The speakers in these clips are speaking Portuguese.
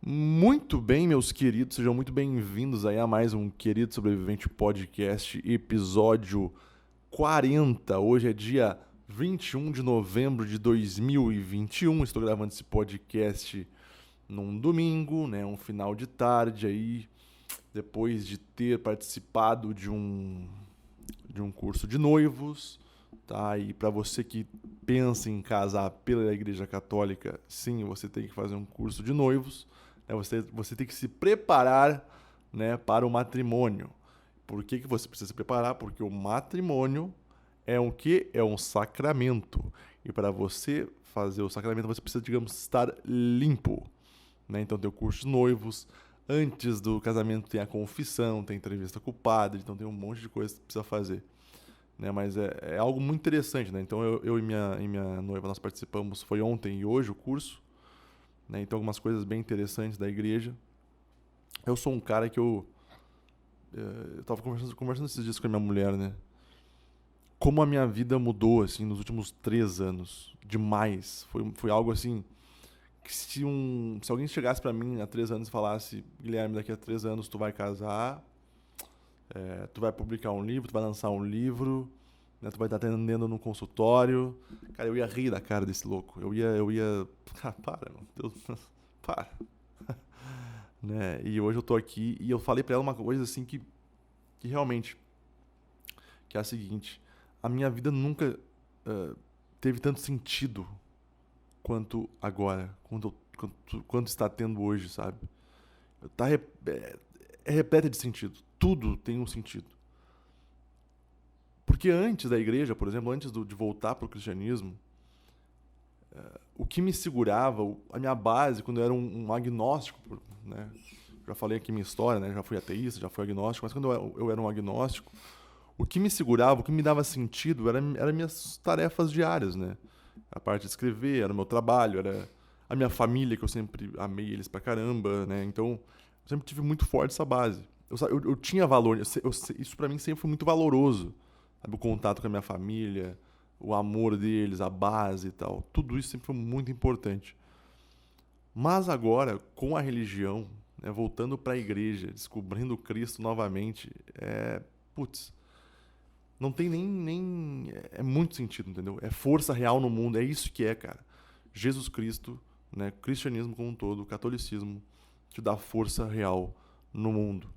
Muito bem, meus queridos, sejam muito bem-vindos aí a mais um Querido Sobrevivente Podcast, episódio 40. Hoje é dia 21 de novembro de 2021. Estou gravando esse podcast num domingo, né, um final de tarde aí, depois de ter participado de um curso de noivos, tá? E para você que pensa em casar pela Igreja Católica, sim, você tem que fazer um curso de noivos. Você tem que se preparar, né, para o matrimônio. Por que você precisa se preparar? Porque o matrimônio é um quê? É um sacramento. E para você fazer o sacramento, você precisa, digamos, estar limpo. Né? Então tem o curso de noivos. Antes do casamento tem a confissão, tem entrevista com o padre. Então tem um monte de coisa que você precisa fazer. Né? Mas é algo muito interessante. Né? Então eu e minha noiva, nós participamos, foi ontem e hoje o curso. Né? Então algumas coisas bem interessantes da igreja. Eu sou um cara que eu tava conversando esses dias com a minha mulher, né? Como a minha vida mudou, assim, nos últimos 3 anos. Demais. Foi algo, assim, que se alguém chegasse pra mim há 3 anos e falasse: Guilherme, daqui a 3 anos tu vai casar, tu vai publicar um livro, tu vai lançar um livro, né, tu vai estar atendendo num consultório. Cara, eu ia rir da cara desse louco. Eu ia... Ah, para, meu Deus. Para. Né? E hoje eu tô aqui e eu falei pra ela uma coisa assim que realmente, que é a seguinte: a minha vida nunca teve tanto sentido quanto agora, quanto está tendo hoje, sabe? Tá é repleta de sentido. Tudo tem um sentido. Porque antes da igreja, por exemplo, antes de voltar pro cristianismo, o que me segurava, a minha base, quando eu era um agnóstico, né? Já falei aqui minha história, né? Já fui ateísta, já fui agnóstico, mas quando eu era um agnóstico, o que me segurava, o que me dava sentido era minhas tarefas diárias, né? A parte de escrever, era o meu trabalho, era a minha família, que eu sempre amei eles pra caramba, né? Então, eu sempre tive muito forte essa base. Eu tinha valor, isso pra mim sempre foi muito valoroso, sabe? O contato com a minha família, o amor deles, a base e tal. Tudo isso sempre foi muito importante. Mas agora, com a religião, né, voltando para a igreja, descobrindo Cristo novamente, putz, não tem nem é muito sentido, entendeu? É força real no mundo, é isso que é, cara. Jesus Cristo, né, cristianismo como um todo, o catolicismo, te dá força real no mundo,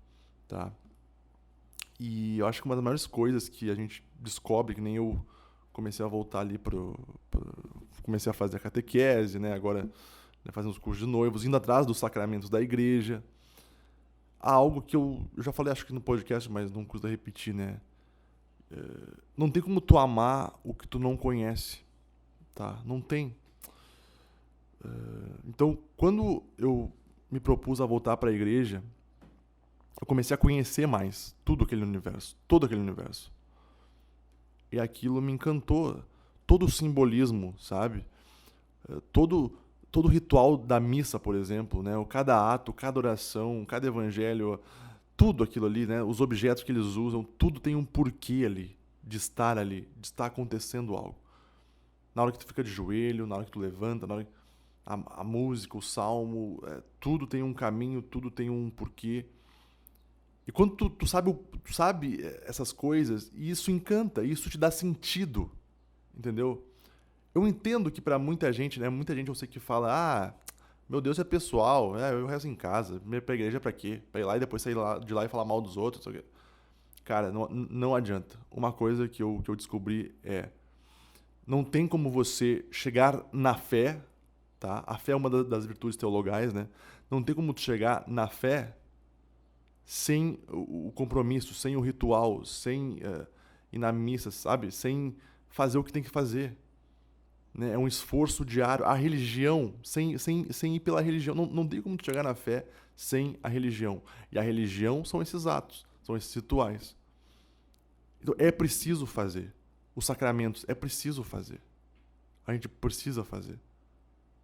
tá? E eu acho que uma das maiores coisas que a gente descobre, que nem eu comecei a voltar ali comecei a fazer a catequese, né, agora, né, fazendo os cursos de noivos, indo atrás dos sacramentos da igreja. Há algo que eu já falei, acho que no podcast, mas não custa repetir, né? Não tem como tu amar o que tu não conhece, tá? Não tem. Então, quando eu me propus a voltar para a igreja, eu comecei a conhecer mais tudo aquele universo, todo aquele universo. E aquilo me encantou. Todo o simbolismo, sabe? Todo o ritual da missa, por exemplo, né? Cada ato, cada oração, cada evangelho, tudo aquilo ali, né? Os objetos que eles usam, tudo tem um porquê ali, de estar acontecendo algo. Na hora que tu fica de joelho, na hora que tu levanta, na hora que a música, o salmo, tudo tem um caminho, tudo tem um porquê. E quando tu sabe essas coisas, isso encanta, isso te dá sentido, entendeu? Eu entendo que pra muita gente, né? Muita gente eu sei que fala: ah, meu Deus é pessoal, eu rezo em casa, pra igreja pra quê? Pra ir lá e depois sair de lá e falar mal dos outros, sabe? Cara, não adianta. Uma coisa que eu descobri é: não tem como você chegar na fé, tá? A fé é uma das virtudes teologais, né? Não tem como tu chegar na fé sem o compromisso, sem o ritual, sem ir na missa, sabe? Sem fazer o que tem que fazer. Né? É um esforço diário. A religião, sem ir pela religião, não tem como tu chegar na fé sem a religião. E a religião são esses atos, são esses rituais. Então é preciso fazer. Os sacramentos é preciso fazer. A gente precisa fazer.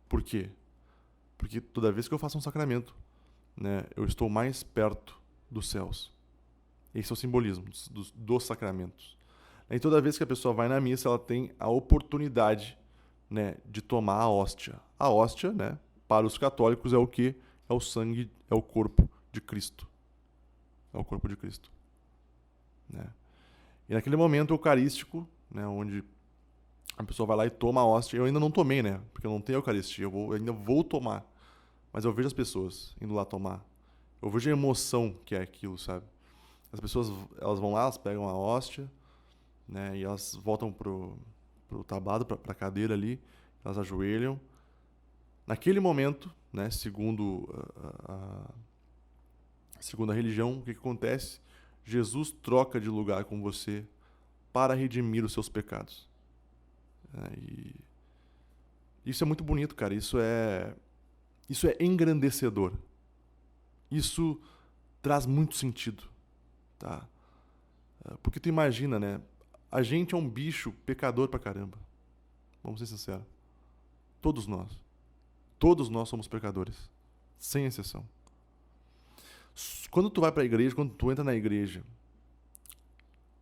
Por quê? Porque toda vez que eu faço um sacramento, né, eu estou mais perto dos céus. Esse é o simbolismo dos sacramentos. E toda vez que a pessoa vai na missa, ela tem a oportunidade, né, de tomar a hóstia. A hóstia, né, para os católicos é o quê? É o sangue, é o corpo de Cristo. É o corpo de Cristo. Né? E naquele momento eucarístico, né, onde a pessoa vai lá e toma a hóstia, eu ainda não tomei, né? Porque eu não tenho Eucaristia, eu ainda vou tomar. Mas eu vejo as pessoas indo lá tomar. Eu vejo a emoção que é aquilo, sabe? As pessoas, elas vão lá, elas pegam a hóstia, né? E elas voltam pro tablado, pra cadeira ali, elas ajoelham. Naquele momento, né, segundo a religião, o que acontece? Jesus troca de lugar com você para redimir os seus pecados. E isso é muito bonito, cara. Isso é engrandecedor. Isso traz muito sentido, tá? Porque tu imagina, né? A gente é um bicho pecador pra caramba. Vamos ser sinceros. Todos nós. Todos nós somos pecadores. Sem exceção. Quando tu vai pra igreja, quando tu entra na igreja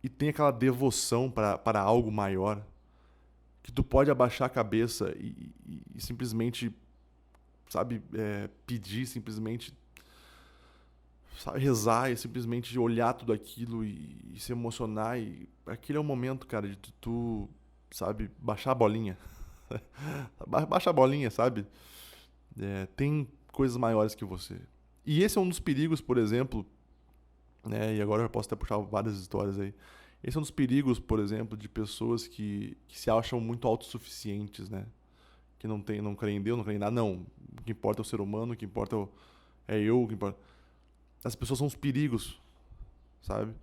e tem aquela devoção para algo maior, que tu pode abaixar a cabeça e simplesmente, sabe, pedir, simplesmente, sabe, rezar e simplesmente olhar tudo aquilo e se emocionar. E aquele é o momento, cara, de tu sabe, baixar a bolinha. Baixa a bolinha, sabe? Tem coisas maiores que você. E esse é um dos perigos, por exemplo, né? E agora eu posso até puxar várias histórias aí. Esse é um dos perigos, por exemplo, de pessoas que se acham muito autossuficientes, né? Que não creem em Deus, não creem em nada. Não, o que importa é o ser humano, o que importa é eu, o que importa... As pessoas são os perigos, sabe?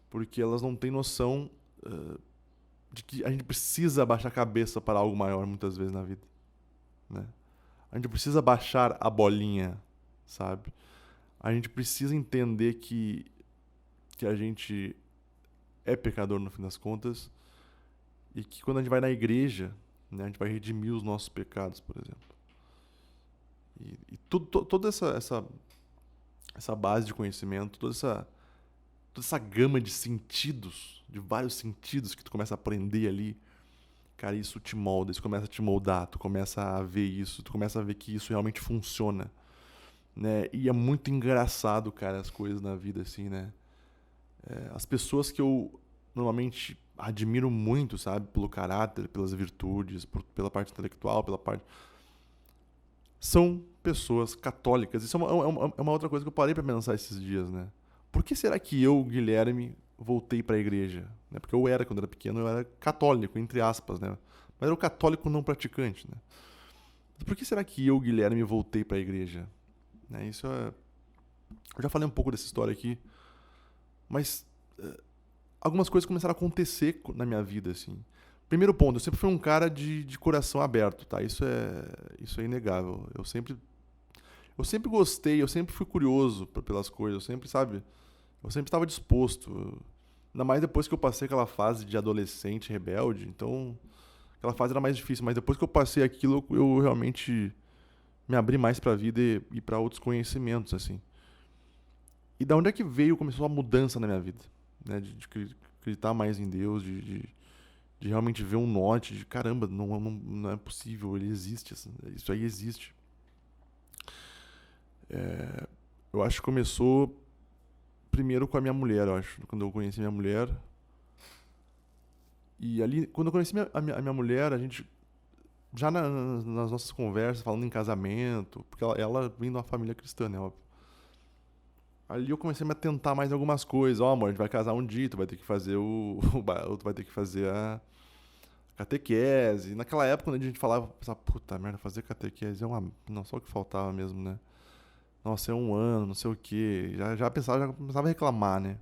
Porque elas não têm noção de que a gente precisa baixar a cabeça para algo maior muitas vezes na vida, né? A gente precisa baixar a bolinha, sabe? A gente precisa entender que a gente é pecador no fim das contas e que quando a gente vai na igreja, né, a gente vai redimir os nossos pecados, por exemplo. E toda essa base de conhecimento, toda essa gama de sentidos, de vários sentidos que tu começa a aprender ali, cara, isso te molda, isso começa a te moldar, tu começa a ver isso, tu começa a ver que isso realmente funciona, né? E é muito engraçado, cara, as coisas na vida, assim, né? As pessoas que eu normalmente admiro muito, sabe? Pelo caráter, pelas virtudes, pela parte intelectual, pela parte... São pessoas católicas. Isso é uma outra coisa que eu parei pra pensar esses dias, né? Por que será que eu, Guilherme, voltei pra igreja? Né? Porque quando era pequeno, eu era católico, entre aspas, né? Mas era o católico não praticante, né? Por que será que eu, Guilherme, voltei pra igreja? Né? Eu já falei um pouco dessa história aqui, mas algumas coisas começaram a acontecer na minha vida, assim. Primeiro ponto, eu sempre fui um cara de coração aberto, tá? Isso é inegável. Eu sempre gostei, eu sempre fui curioso pelas coisas, eu sempre estava disposto. Ainda mais depois que eu passei aquela fase de adolescente rebelde, então aquela fase era mais difícil, mas depois que eu passei aquilo, eu realmente me abri mais pra vida e para outros conhecimentos, assim. E da onde é que começou a mudança na minha vida, né? De acreditar mais em Deus, de realmente ver um norte, de caramba, não é possível, ele existe, isso aí existe. Eu acho que começou primeiro com a minha mulher, eu acho, quando eu conheci minha mulher. E ali, quando eu conheci a minha mulher, a gente, já nas nossas conversas, falando em casamento, porque ela vem de uma família cristã, né, óbvio. Ali eu comecei a me atentar mais em algumas coisas. Ó, amor, a gente vai casar um dia, tu vai ter que fazer tu vai ter que fazer a catequese. Naquela época, quando a gente falava, pensava, puta merda, fazer catequese não, só o que faltava mesmo, né? Nossa, é um ano, não sei o quê. Já começava a reclamar, né?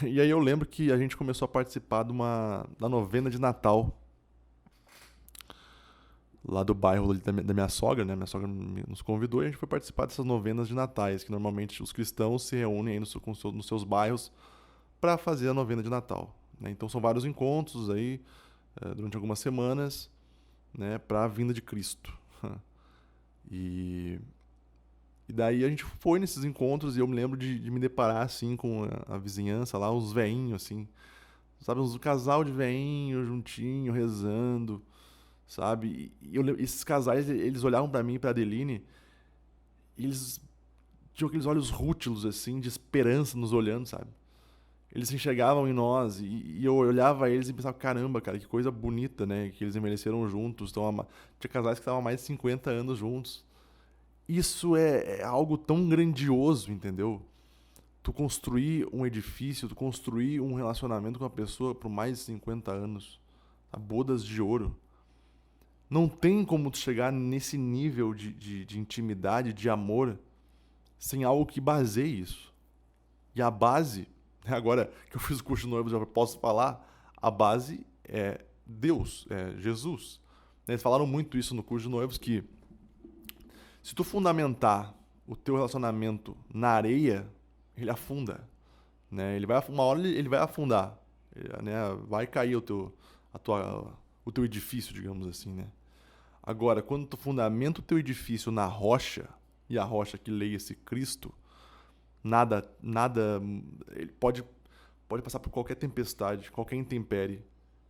E aí eu lembro que a gente começou a participar da novena de Natal. Lá do bairro da minha sogra, né? Minha sogra nos convidou e a gente foi participar dessas novenas de natais, que normalmente os cristãos se reúnem aí nos seus bairros para fazer a novena de Natal, né? Então são vários encontros aí, durante algumas semanas, né? Para a vinda de Cristo. E daí a gente foi nesses encontros e eu me lembro de me deparar, assim, com a vizinhança lá, os veinhos, assim, sabe? Um casal de veinhos juntinho, rezando, sabe? Esses casais, eles olhavam pra mim e pra Adeline, e eles tinham aqueles olhos rútilos, assim, de esperança nos olhando, sabe? Eles se enxergavam em nós, e eu olhava eles e pensava, caramba, cara, que coisa bonita, né? Que eles envelheceram juntos. Tinha casais que estavam há mais de 50 anos juntos. Isso é algo tão grandioso, entendeu? Tu construir um edifício, tu construir um relacionamento com a pessoa por mais de 50 anos. Tá? Bodas de ouro. Não tem como tu chegar nesse nível de intimidade, de amor, sem algo que baseie isso. E a base, agora que eu fiz o curso de noivos, já posso falar, a base é Deus, é Jesus. Eles falaram muito isso no curso de noivos, que se tu fundamentar o teu relacionamento na areia, ele afunda, né? Uma hora ele vai afundar, né? Vai cair o teu edifício, digamos assim, né? Agora, quando tu fundamenta o teu edifício na rocha, e a rocha que leia-se Cristo, nada, ele pode passar por qualquer tempestade, qualquer intempérie,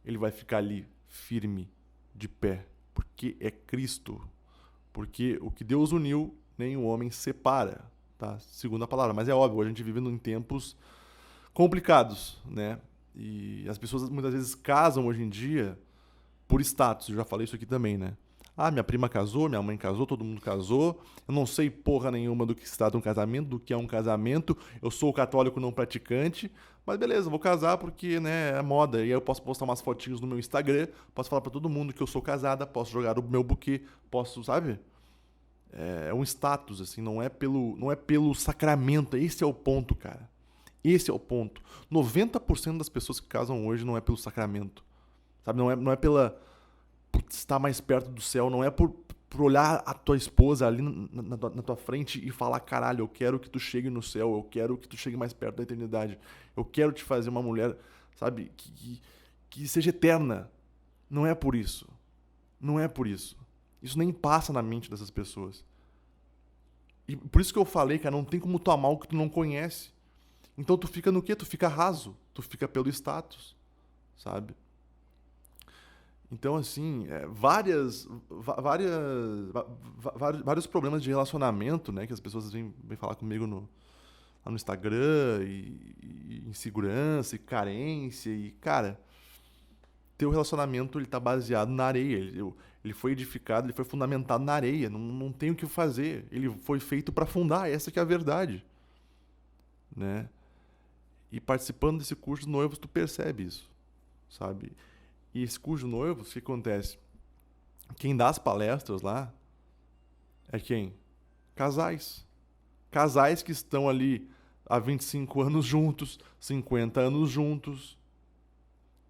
ele vai ficar ali firme, de pé, porque é Cristo. Porque o que Deus uniu, nem o homem separa, tá? Segundo a palavra. Mas é óbvio, a gente vive em tempos complicados, né? E as pessoas muitas vezes casam hoje em dia por status. Eu já falei isso aqui também, né? Ah, minha prima casou, minha mãe casou, todo mundo casou. Eu não sei porra nenhuma do que se trata um casamento, do que é um casamento. Eu sou católico não praticante, mas beleza, vou casar porque, né, é moda. E aí eu posso postar umas fotinhos no meu Instagram, posso falar pra todo mundo que eu sou casada, posso jogar o meu buquê, posso, sabe? É um status, assim, não é pelo sacramento. Esse é o ponto, cara. Esse é o ponto. 90% das pessoas que casam hoje não é pelo sacramento. Sabe? Não é por estar mais perto do céu, não é por olhar a tua esposa ali na tua frente e falar, caralho, eu quero que tu chegue no céu, eu quero que tu chegue mais perto da eternidade. Eu quero te fazer uma mulher, sabe, que seja eterna. Não é por isso. Não é por isso. Isso nem passa na mente dessas pessoas. E por isso que eu falei, cara, não tem como tu amar o que tu não conhece. Então tu fica no quê? Tu fica raso. Tu fica pelo status, sabe? Então, assim, vários problemas de relacionamento, né? Que as pessoas vêm falar comigo lá no Instagram, e insegurança, e carência, e, cara, teu relacionamento, ele tá baseado na areia. Ele foi edificado, ele foi fundamentado na areia. Não tem o que fazer. Ele foi feito para afundar, essa que é a verdade, né? E participando desse curso de noivos, tu percebe isso, sabe? E esse curso de noivos, o que acontece? Quem dá as palestras lá é quem? Casais. Casais que estão ali há 25 anos juntos, 50 anos juntos,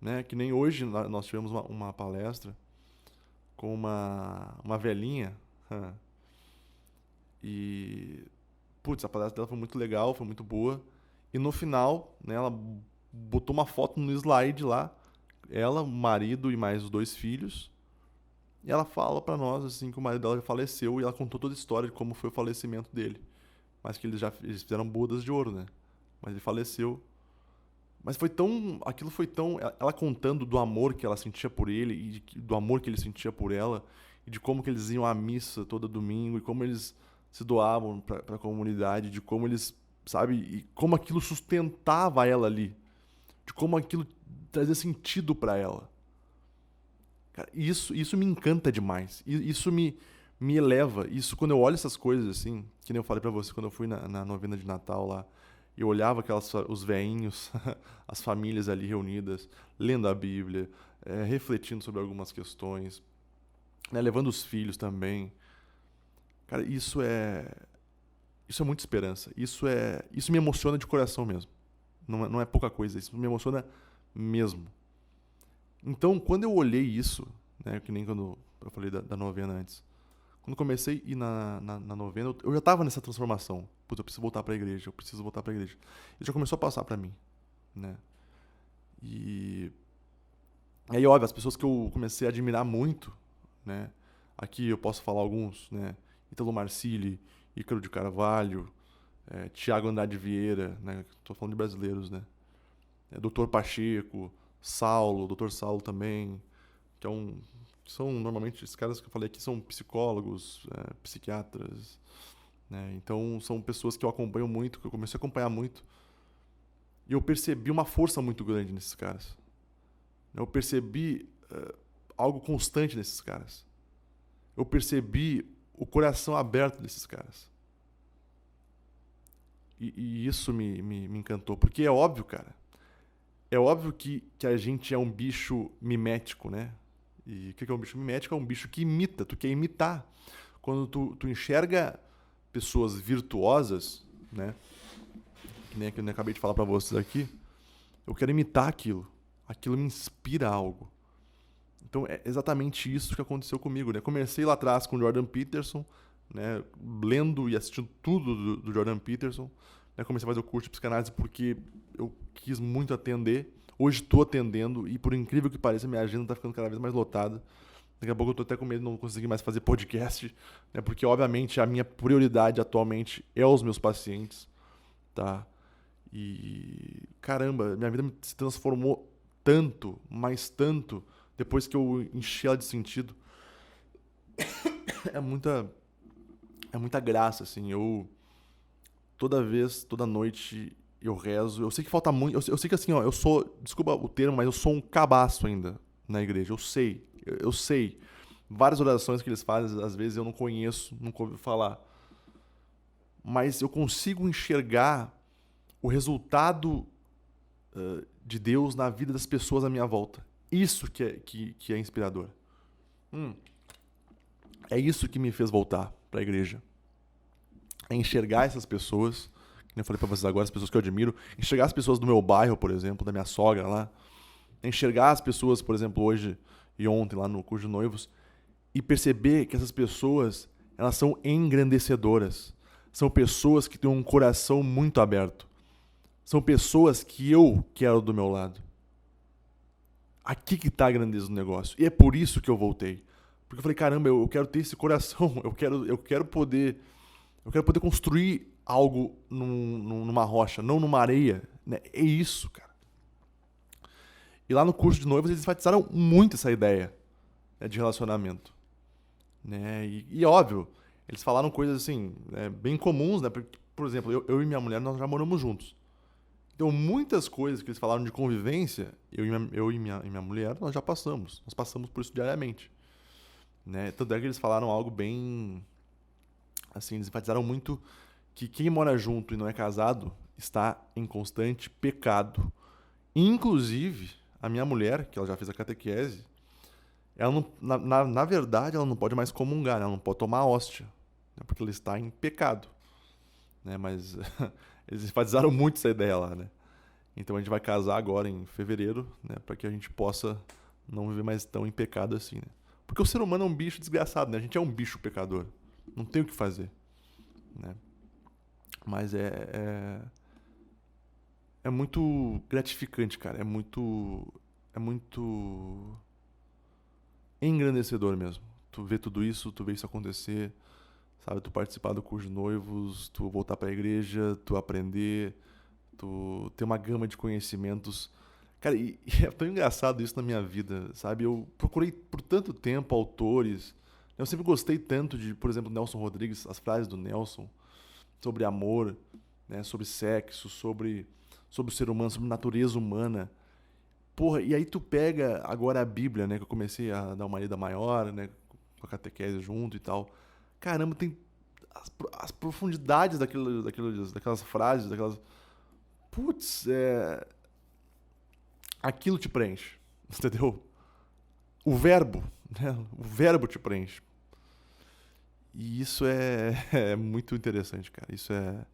né? Que nem hoje nós tivemos uma palestra com uma velhinha. E, putz, a palestra dela foi muito legal, foi muito boa. E no final, né, ela botou uma foto no slide lá, ela, o marido e mais os 2 filhos. E ela fala pra nós assim que o marido dela já faleceu, e ela contou toda a história de como foi o falecimento dele. Mas que eles fizeram bodas de ouro, né? Mas ele faleceu. Mas aquilo foi tão, ela contando do amor que ela sentia por ele e do amor que ele sentia por ela, e de como que eles iam à missa todo domingo, e como eles se doavam para a comunidade, de como eles, sabe, e como aquilo sustentava ela ali, de como aquilo trazia sentido para ela. Cara, isso me encanta demais. Isso me eleva. Isso, quando eu olho essas coisas assim, que nem eu falei pra você quando eu fui na novena de Natal lá, e eu olhava os veinhos, as famílias ali reunidas, lendo a Bíblia, refletindo sobre algumas questões, né, levando os filhos também. Cara, isso é muita esperança. Isso me emociona de coração mesmo. Não é pouca coisa, isso me emociona mesmo. Então, quando eu olhei isso, né, que nem quando eu falei da novena antes, quando eu comecei a ir na novena, eu já estava nessa transformação. Putz, eu preciso voltar para a igreja, eu preciso voltar para a igreja. E já começou a passar para mim, né? E aí, óbvio, as pessoas que eu comecei a admirar muito, né? Aqui eu posso falar alguns, né? Ítalo Marcilli, Ícaro de Carvalho, Tiago Andrade Vieira, né? Tô falando de brasileiros, né? Doutor Pacheco, Saulo, Doutor Saulo também, que é um São, normalmente, esses caras que eu falei aqui são psicólogos, psiquiatras, né? Então, são pessoas que eu acompanho muito, que eu comecei a acompanhar muito. E eu percebi uma força muito grande nesses caras. Eu percebi algo constante nesses caras. Eu percebi o coração aberto desses caras. E isso me encantou. Porque é óbvio, cara. É óbvio que a gente é um bicho mimético, né? E o que é um bicho mimético? É um bicho que imita. Tu quer imitar. Quando tu enxerga pessoas virtuosas, né? Que nem eu acabei de falar pra vocês aqui. Eu quero imitar aquilo. Aquilo me inspira algo. Então é exatamente isso que aconteceu comigo, né? Comecei lá atrás com o Jordan Peterson, né? Lendo e assistindo tudo do Jordan Peterson. Né? Comecei a fazer o curso de psicanálise porque eu quis muito atender. Hoje estou atendendo e, por incrível que pareça, minha agenda está ficando cada vez mais lotada. Daqui a pouco eu estou até com medo de não conseguir mais fazer podcast, né? Porque, obviamente, a minha prioridade atualmente é os meus pacientes, tá? E, caramba, minha vida se transformou tanto, mas tanto, depois que eu enchi ela de sentido. É muita graça, assim. Toda vez, toda noite, eu rezo. Eu sei que falta muito. Eu sei que, assim, ó, eu sou. Desculpa o termo, mas eu sou um cabaço ainda na igreja. Eu sei. Eu sei. Várias orações que eles fazem, às vezes eu não conheço, nunca ouvi falar. Mas eu consigo enxergar o resultado de Deus na vida das pessoas à minha volta. Isso que é inspirador. É isso que me fez voltar para a igreja. É enxergar essas pessoas, que eu falei para vocês agora, as pessoas que eu admiro, enxergar as pessoas do meu bairro, por exemplo, da minha sogra lá, enxergar as pessoas, por exemplo, hoje e ontem lá no curso de noivos, e perceber que essas pessoas, elas são engrandecedoras. São pessoas que têm um coração muito aberto. São pessoas que eu quero do meu lado. Aqui que está a grandeza do negócio. E é por isso que eu voltei. Porque eu falei, caramba, eu quero ter esse coração. Eu quero poder construir algo numa rocha, não numa areia. Né? É isso, cara. E lá no curso de noivos eles enfatizaram muito essa ideia, né, de relacionamento. Né? E óbvio, eles falaram coisas assim, bem comuns, né? Por exemplo, eu e minha mulher, nós já moramos juntos. Então, muitas coisas que eles falaram de convivência, eu e minha mulher, nós já passamos. Nós passamos por isso diariamente. Né? Tanto é que eles falaram algo bem... Assim, eles enfatizaram muito que quem mora junto e não é casado está em constante pecado. Inclusive, a minha mulher, que ela já fez a catequese, ela não, na verdade, ela não pode mais comungar, né? Ela não pode tomar a hóstia, né? Porque ela está em pecado. Né? Mas eles enfatizaram muito essa ideia lá, né? Então a gente vai casar agora em fevereiro, né? Para que a gente possa não viver mais tão em pecado assim, né? Porque o ser humano é um bicho desgraçado, né? A gente é um bicho pecador. Não tem o que fazer, né? Mas é muito gratificante, cara. É muito engrandecedor mesmo. Tu vê tudo isso, tu vê isso acontecer, sabe? Tu participar do curso de noivos, tu voltar pra igreja, tu aprender, tu ter uma gama de conhecimentos. Cara, e é tão engraçado isso na minha vida, sabe? Eu procurei por tanto tempo autores. Eu sempre gostei tanto de, por exemplo, Nelson Rodrigues, as frases do Nelson sobre amor, né? Sobre sexo, sobre o ser humano, sobre natureza humana. Porra, e aí tu pega agora a Bíblia, né? Que eu comecei a dar uma lida maior, né? Com a catequese junto e tal. Caramba, tem as profundidades daquelas frases, daquelas... Putz, aquilo te preenche, entendeu? O verbo, né? O verbo te preenche. E isso é muito interessante, cara. Isso é...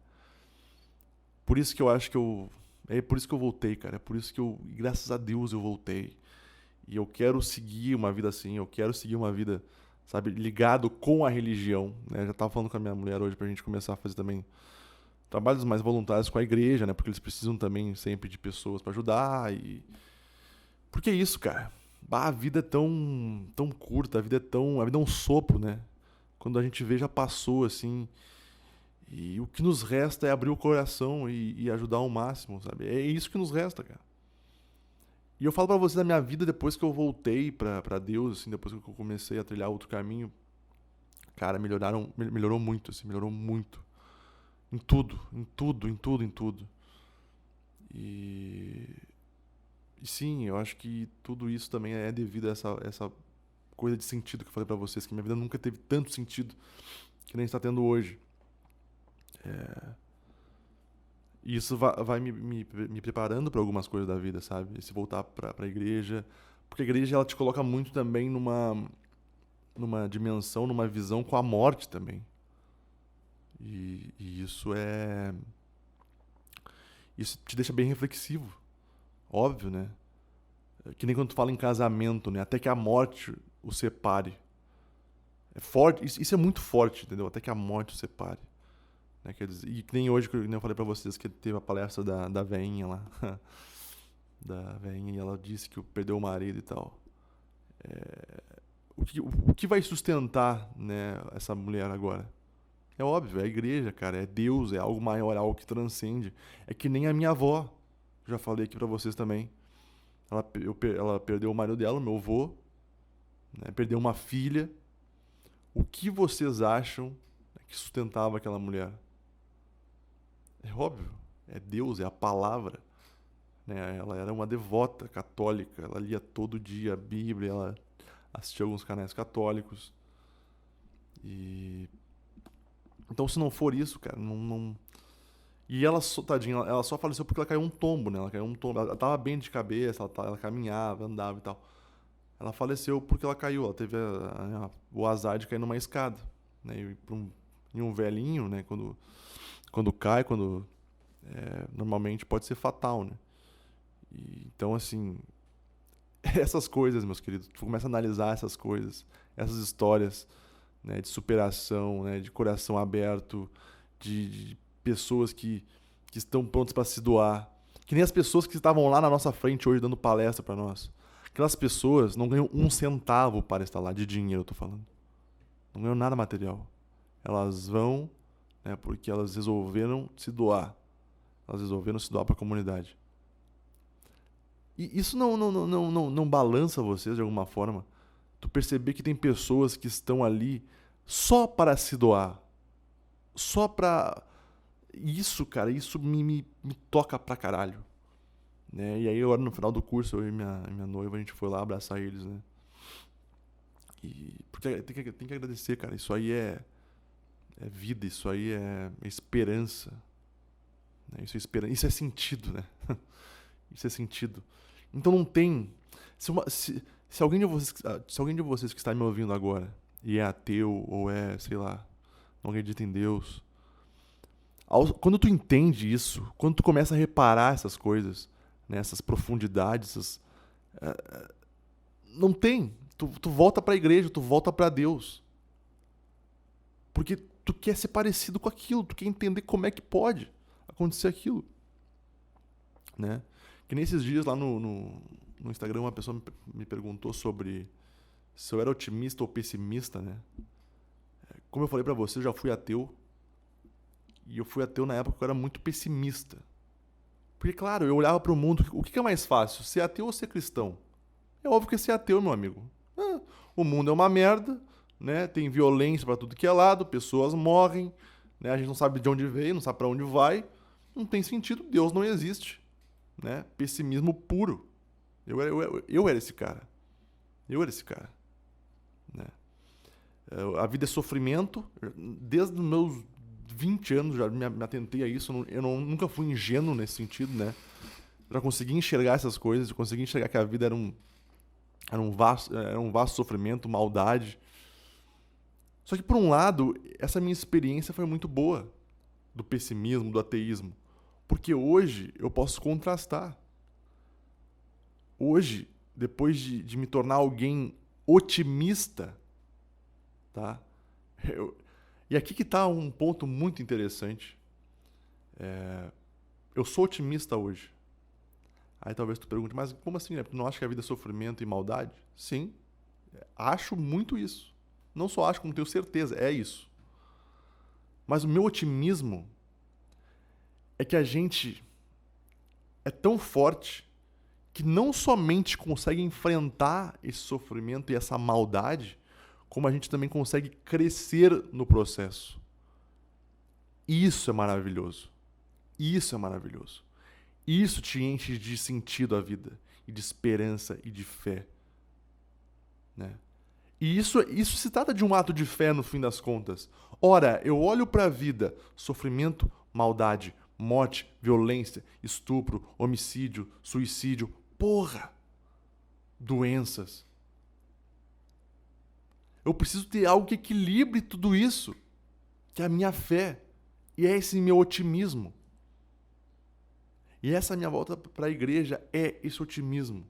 Por isso que eu acho que eu... É por isso que eu voltei, cara. É por isso que eu... Graças a Deus eu voltei. E eu quero seguir uma vida assim. Eu quero seguir uma vida, sabe, ligado com a religião. Né? Eu já tava falando com a minha mulher hoje pra gente começar a fazer também trabalhos mais voluntários com a igreja, né? Porque eles precisam também sempre de pessoas pra ajudar. Porque é isso, cara. A vida é tão curta. A vida é um sopro, né? Quando a gente vê, já passou, assim... E o que nos resta é abrir o coração e ajudar ao máximo, sabe? É isso que nos resta, cara. E eu falo pra vocês da minha vida depois que eu voltei pra Deus, assim, depois que eu comecei a trilhar outro caminho. Cara, melhorou muito, assim, melhorou muito. Em tudo, em tudo, em tudo, em tudo. E, e sim, eu acho que tudo isso também é devido a essa coisa de sentido que eu falei pra vocês, que minha vida nunca teve tanto sentido que nem está tendo hoje. E isso vai me preparando pra algumas coisas da vida, sabe? Esse voltar pra igreja. Porque a igreja, ela te coloca muito também numa dimensão, numa visão com a morte também. E isso te deixa bem reflexivo, óbvio, né? Que nem quando tu fala em casamento, né? Até que a morte o separe. É forte, isso é muito forte, entendeu? Até que a morte o separe. Né? Quer dizer, e que nem hoje, que eu falei pra vocês, que teve a palestra da veinha lá. Da veinha, e ela disse que perdeu o marido e tal. O que vai sustentar, né, essa mulher agora? É óbvio, é a igreja, cara, é Deus, é algo maior, é algo que transcende. É que nem a minha avó, já falei aqui pra vocês também. Ela perdeu o marido dela, o meu avô, né, perdeu uma filha. O que vocês acham que sustentava aquela mulher? É óbvio, é Deus, é a palavra. Né? Ela era uma devota católica, ela lia todo dia a Bíblia, ela assistia alguns canais católicos. E então, se não for isso, cara, não. E ela, tadinha, ela só faleceu porque ela caiu um tombo, né? Ela caiu um tombo. Ela tava bem de cabeça, ela caminhava, andava e tal. Ela faleceu porque ela caiu. Ela teve o azar de cair numa escada. Né? E um velhinho, né? Quando cai, normalmente pode ser fatal, né? Então, assim, essas coisas, meus queridos, tu começa a analisar essas coisas, essas histórias, né, de superação, né, de coração aberto, de pessoas que estão prontas para se doar. Que nem as pessoas que estavam lá na nossa frente hoje dando palestra para nós. Aquelas pessoas não ganham um centavo para estar lá, de dinheiro, eu tô falando. Não ganham nada material. Elas vão, né, porque elas resolveram se doar. Elas resolveram se doar para a comunidade. E isso não balança vocês de alguma forma? Tu perceber que tem pessoas que estão ali só para se doar. Só pra. Isso, cara, isso me toca pra caralho. Né? E aí, agora no final do curso, eu e minha noiva, a gente foi lá abraçar eles, né? Porque tem que agradecer, cara. Isso aí é vida, isso aí é esperança. Né? Isso é esperança. Isso é sentido, né? Isso é sentido. Então não tem. Se alguém de vocês que está me ouvindo agora e é ateu ou sei lá, não acredita em Deus, quando tu entende isso, quando tu começa a reparar essas coisas, né, essas profundidades, não tem. Tu volta pra igreja, tu volta pra Deus. Porque tu quer ser parecido com aquilo, tu quer entender como é que pode acontecer aquilo. Né? Que nesses dias lá no Instagram uma pessoa me perguntou sobre se eu era otimista ou pessimista, né? Como eu falei pra você, eu já fui ateu. E eu fui ateu na época que eu era muito pessimista. Porque, claro, eu olhava pro mundo, o que é mais fácil, ser ateu ou ser cristão? É óbvio que é ser ateu, meu amigo. O mundo é uma merda, né? Tem violência pra tudo que é lado, pessoas morrem, né? A gente não sabe de onde veio, não sabe pra onde vai. Não tem sentido, Deus não existe. Né? Pessimismo puro. Eu era esse cara. Eu era esse cara. Né? A vida é sofrimento. Desde os meus 20 anos já me atentei a isso. Eu nunca fui ingênuo nesse sentido, né? Eu já consegui enxergar essas coisas. Eu consegui enxergar que a vida era um vasto sofrimento, maldade. Só que, por um lado, essa minha experiência foi muito boa. Do pessimismo, do ateísmo. Porque hoje eu posso contrastar. Hoje, depois de me tornar alguém otimista, tá? E aqui que está um ponto muito interessante. Eu sou otimista hoje. Aí talvez tu pergunte, mas como assim? Né? Tu não acha que a vida é sofrimento e maldade? Sim, acho muito isso. Não só acho, como tenho certeza, é isso. Mas o meu otimismo é que a gente é tão forte que não somente consegue enfrentar esse sofrimento e essa maldade, como a gente também consegue crescer no processo. Isso é maravilhoso. Isso é maravilhoso. Isso te enche de sentido a vida, e de esperança e de fé. Né? E isso se trata de um ato de fé no fim das contas. Ora, eu olho para a vida, sofrimento, maldade, morte, violência, estupro, homicídio, suicídio, porra, doenças. Eu preciso ter algo que equilibre tudo isso, que é a minha fé, e é esse meu otimismo. E essa minha volta para a igreja é esse otimismo.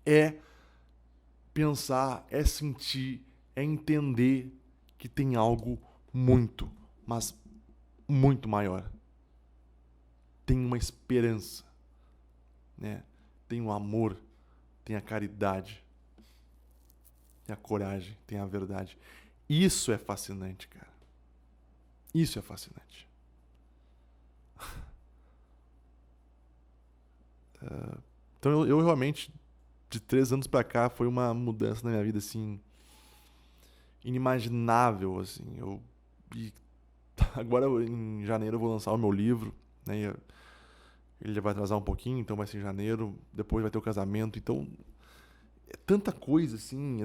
É pensar, é sentir, é entender que tem algo muito, mas muito maior. Tem uma esperança, né? Tem o amor, tem a caridade, tem a coragem, tem a verdade. Isso é fascinante, cara. Isso é fascinante. Então eu realmente, de 3 anos pra cá, foi uma mudança na minha vida, assim, inimaginável, assim. E agora, em janeiro, eu vou lançar o meu livro, né? Ele já vai atrasar um pouquinho, então vai ser em janeiro. Depois vai ter o casamento. Então, é tanta coisa, assim,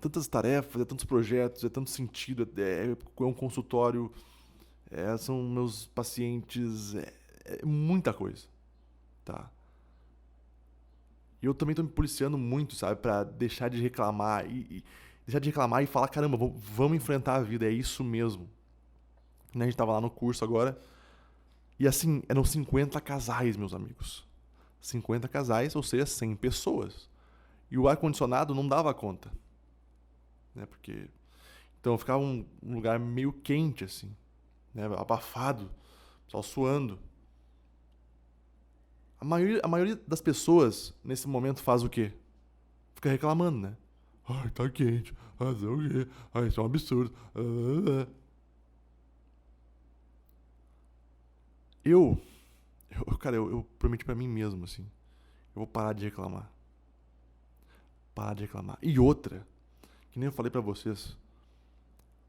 tantas tarefas, é tantos projetos, é tanto sentido. É um consultório, são meus pacientes, é muita coisa, tá? E eu também tô me policiando muito, sabe? Pra deixar de reclamar deixar de reclamar e falar, caramba, vamos enfrentar a vida, é isso mesmo. Né? A gente tava lá no curso agora, e assim, eram 50 casais, meus amigos. 50 casais, ou seja, 100 pessoas. E o ar-condicionado não dava conta. Né? Porque... Então ficava um lugar meio quente, assim. Né? Abafado, só suando. A maioria das pessoas, nesse momento, faz o quê? Fica reclamando, né? Ai, tá quente. Ai, sei o quê? Ai, isso é um absurdo. Eu, cara, eu prometi pra mim mesmo, assim. Eu vou parar de reclamar. Parar de reclamar. E outra, que nem eu falei pra vocês,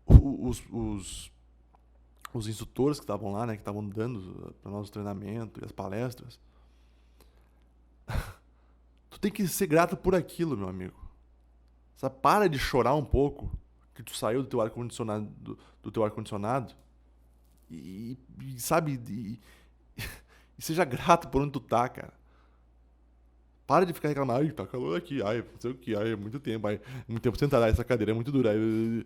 os instrutores que estavam lá, né, que estavam dando para nós o treinamento e as palestras, tu tem que ser grato por aquilo, meu amigo. Sabe? Para de chorar um pouco que tu saiu do teu ar-condicionado, do teu ar-condicionado sabe, e seja grato por onde tu tá, cara. Para de ficar reclamando, ai, tá calor aqui, ai, não sei o que, ai, é muito tempo, ai, muito tempo sentado, ai, essa cadeira é muito dura, ai.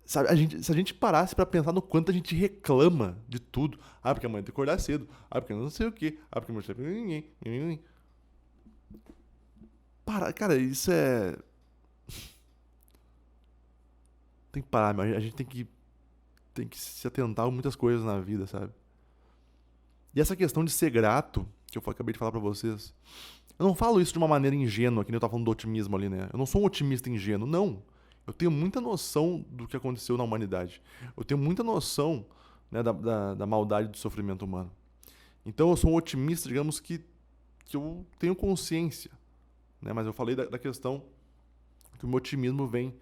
Sabe, se a gente parasse pra pensar no quanto a gente reclama de tudo. Ah, porque amanhã tem que acordar cedo. Ah, porque não sei o quê. Ah, porque meu chefe... Ninguém. Para, cara, isso é... Tem que parar, a gente tem que se atentar a muitas coisas na vida, sabe? E essa questão de ser grato, que eu acabei de falar pra vocês, eu não falo isso de uma maneira ingênua, que nem eu tava falando do otimismo ali, né? Eu não sou um otimista ingênuo, não. Eu tenho muita noção do que aconteceu na humanidade. Eu tenho muita noção, né, da maldade do sofrimento humano. Então eu sou um otimista, digamos que eu tenho consciência. Né? Mas eu falei da questão que o meu otimismo vem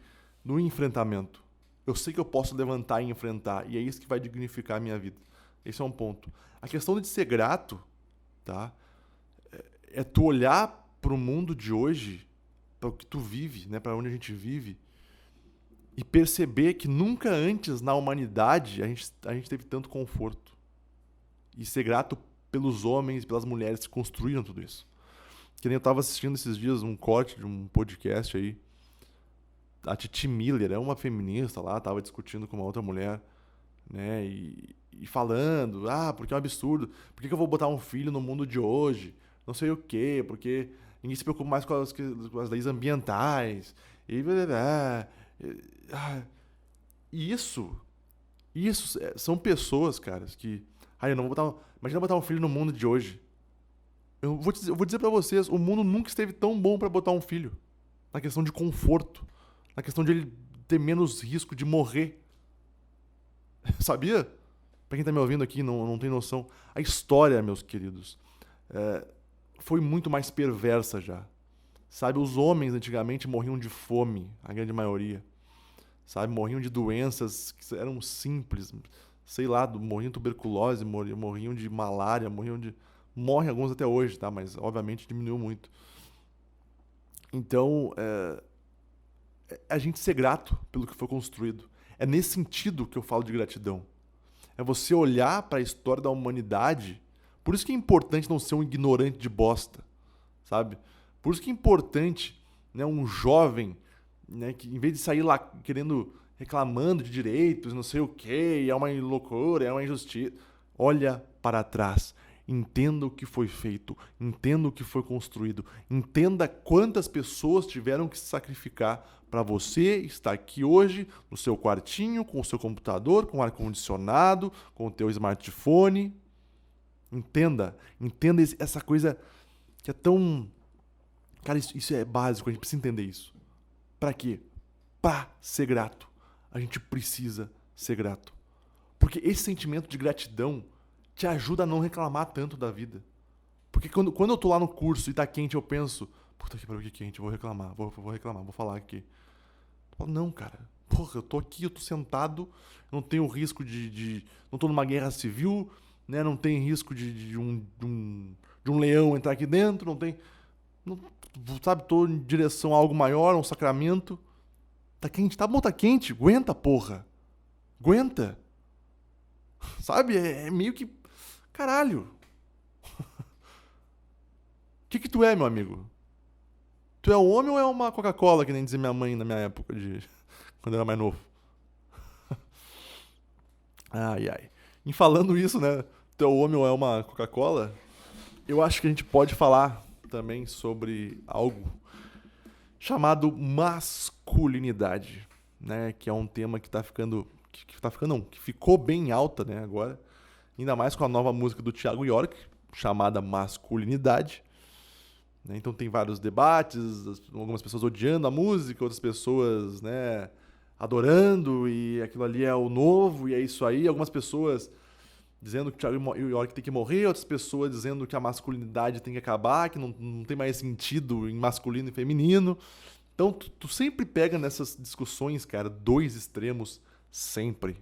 no enfrentamento. Eu sei que eu posso levantar e enfrentar, e é isso que vai dignificar a minha vida. Esse é um ponto. A questão de ser grato, tá? É tu olhar para o mundo de hoje, para o que tu vive, né? Para onde a gente vive, e perceber que nunca antes na humanidade a gente teve tanto conforto. E ser grato pelos homens e pelas mulheres que construíram tudo isso. Que nem eu estava assistindo esses dias um corte de um podcast aí. A Titi Miller é uma feminista lá, estava discutindo com uma outra mulher, né? E falando, porque é um absurdo. Por que eu vou botar um filho no mundo de hoje? Não sei o quê, porque ninguém se preocupa mais com as leis ambientais. E isso são pessoas, caras, que... eu não vou botar... Imagina botar um filho no mundo de hoje. Eu vou dizer pra vocês, o mundo nunca esteve tão bom pra botar um filho. Na questão de conforto. Na questão de ele ter menos risco de morrer. Sabia? Pra quem tá me ouvindo aqui não tem noção. A história, meus queridos, foi muito mais perversa já. Sabe, os homens antigamente morriam de fome, a grande maioria. Sabe, morriam de doenças que eram simples. Sei lá, morriam de tuberculose, morriam de malária, morrem alguns até hoje, tá? Mas obviamente diminuiu muito. Então, a gente ser grato pelo que foi construído. É nesse sentido que eu falo de gratidão. É você olhar para a história da humanidade. Por isso que é importante não ser um ignorante de bosta, sabe? Por isso que é importante, né, um jovem, né, que em vez de sair lá reclamando de direitos, não sei o quê, é uma loucura, é uma injustiça, olha para trás. Entenda o que foi feito, entenda o que foi construído, entenda quantas pessoas tiveram que se sacrificar para você estar aqui hoje no seu quartinho, com o seu computador, com o ar-condicionado, com o teu smartphone. Entenda essa coisa que é tão... Cara, isso é básico, a gente precisa entender isso. Para quê? Para ser grato. A gente precisa ser grato. Porque esse sentimento de gratidão te ajuda a não reclamar tanto da vida. Porque quando eu tô lá no curso e tá quente, eu penso, puta que pariu, que quente, vou reclamar, vou falar aqui. Eu falo, não, cara, porra, eu tô aqui, eu tô sentado, não tenho risco não tô numa guerra civil, né? Não tem risco de um leão entrar aqui dentro, sabe, tô em direção a algo maior, a um sacramento. Tá quente, tá bom, tá quente, aguenta, porra. Aguenta. Sabe, é meio que... Caralho. O que tu é, meu amigo? Tu é um homem ou é uma Coca-Cola, que nem dizia minha mãe na minha época, quando eu era mais novo? Ai, ai. Em falando isso, né? Tu é um homem ou é uma Coca-Cola? Eu acho que a gente pode falar também sobre algo chamado masculinidade, né? Que é um tema que tá ficando... que ficou bem alta, né, agora. Ainda mais com a nova música do Thiago York, chamada Masculinidade. Né? Então tem vários debates, algumas pessoas odiando a música, outras pessoas, né, adorando, e aquilo ali é o novo, e é isso aí. Algumas pessoas dizendo que o Thiago York tem que morrer, outras pessoas dizendo que a masculinidade tem que acabar, que não tem mais sentido em masculino e feminino. Então tu sempre pega nessas discussões, cara, dois extremos, sempre.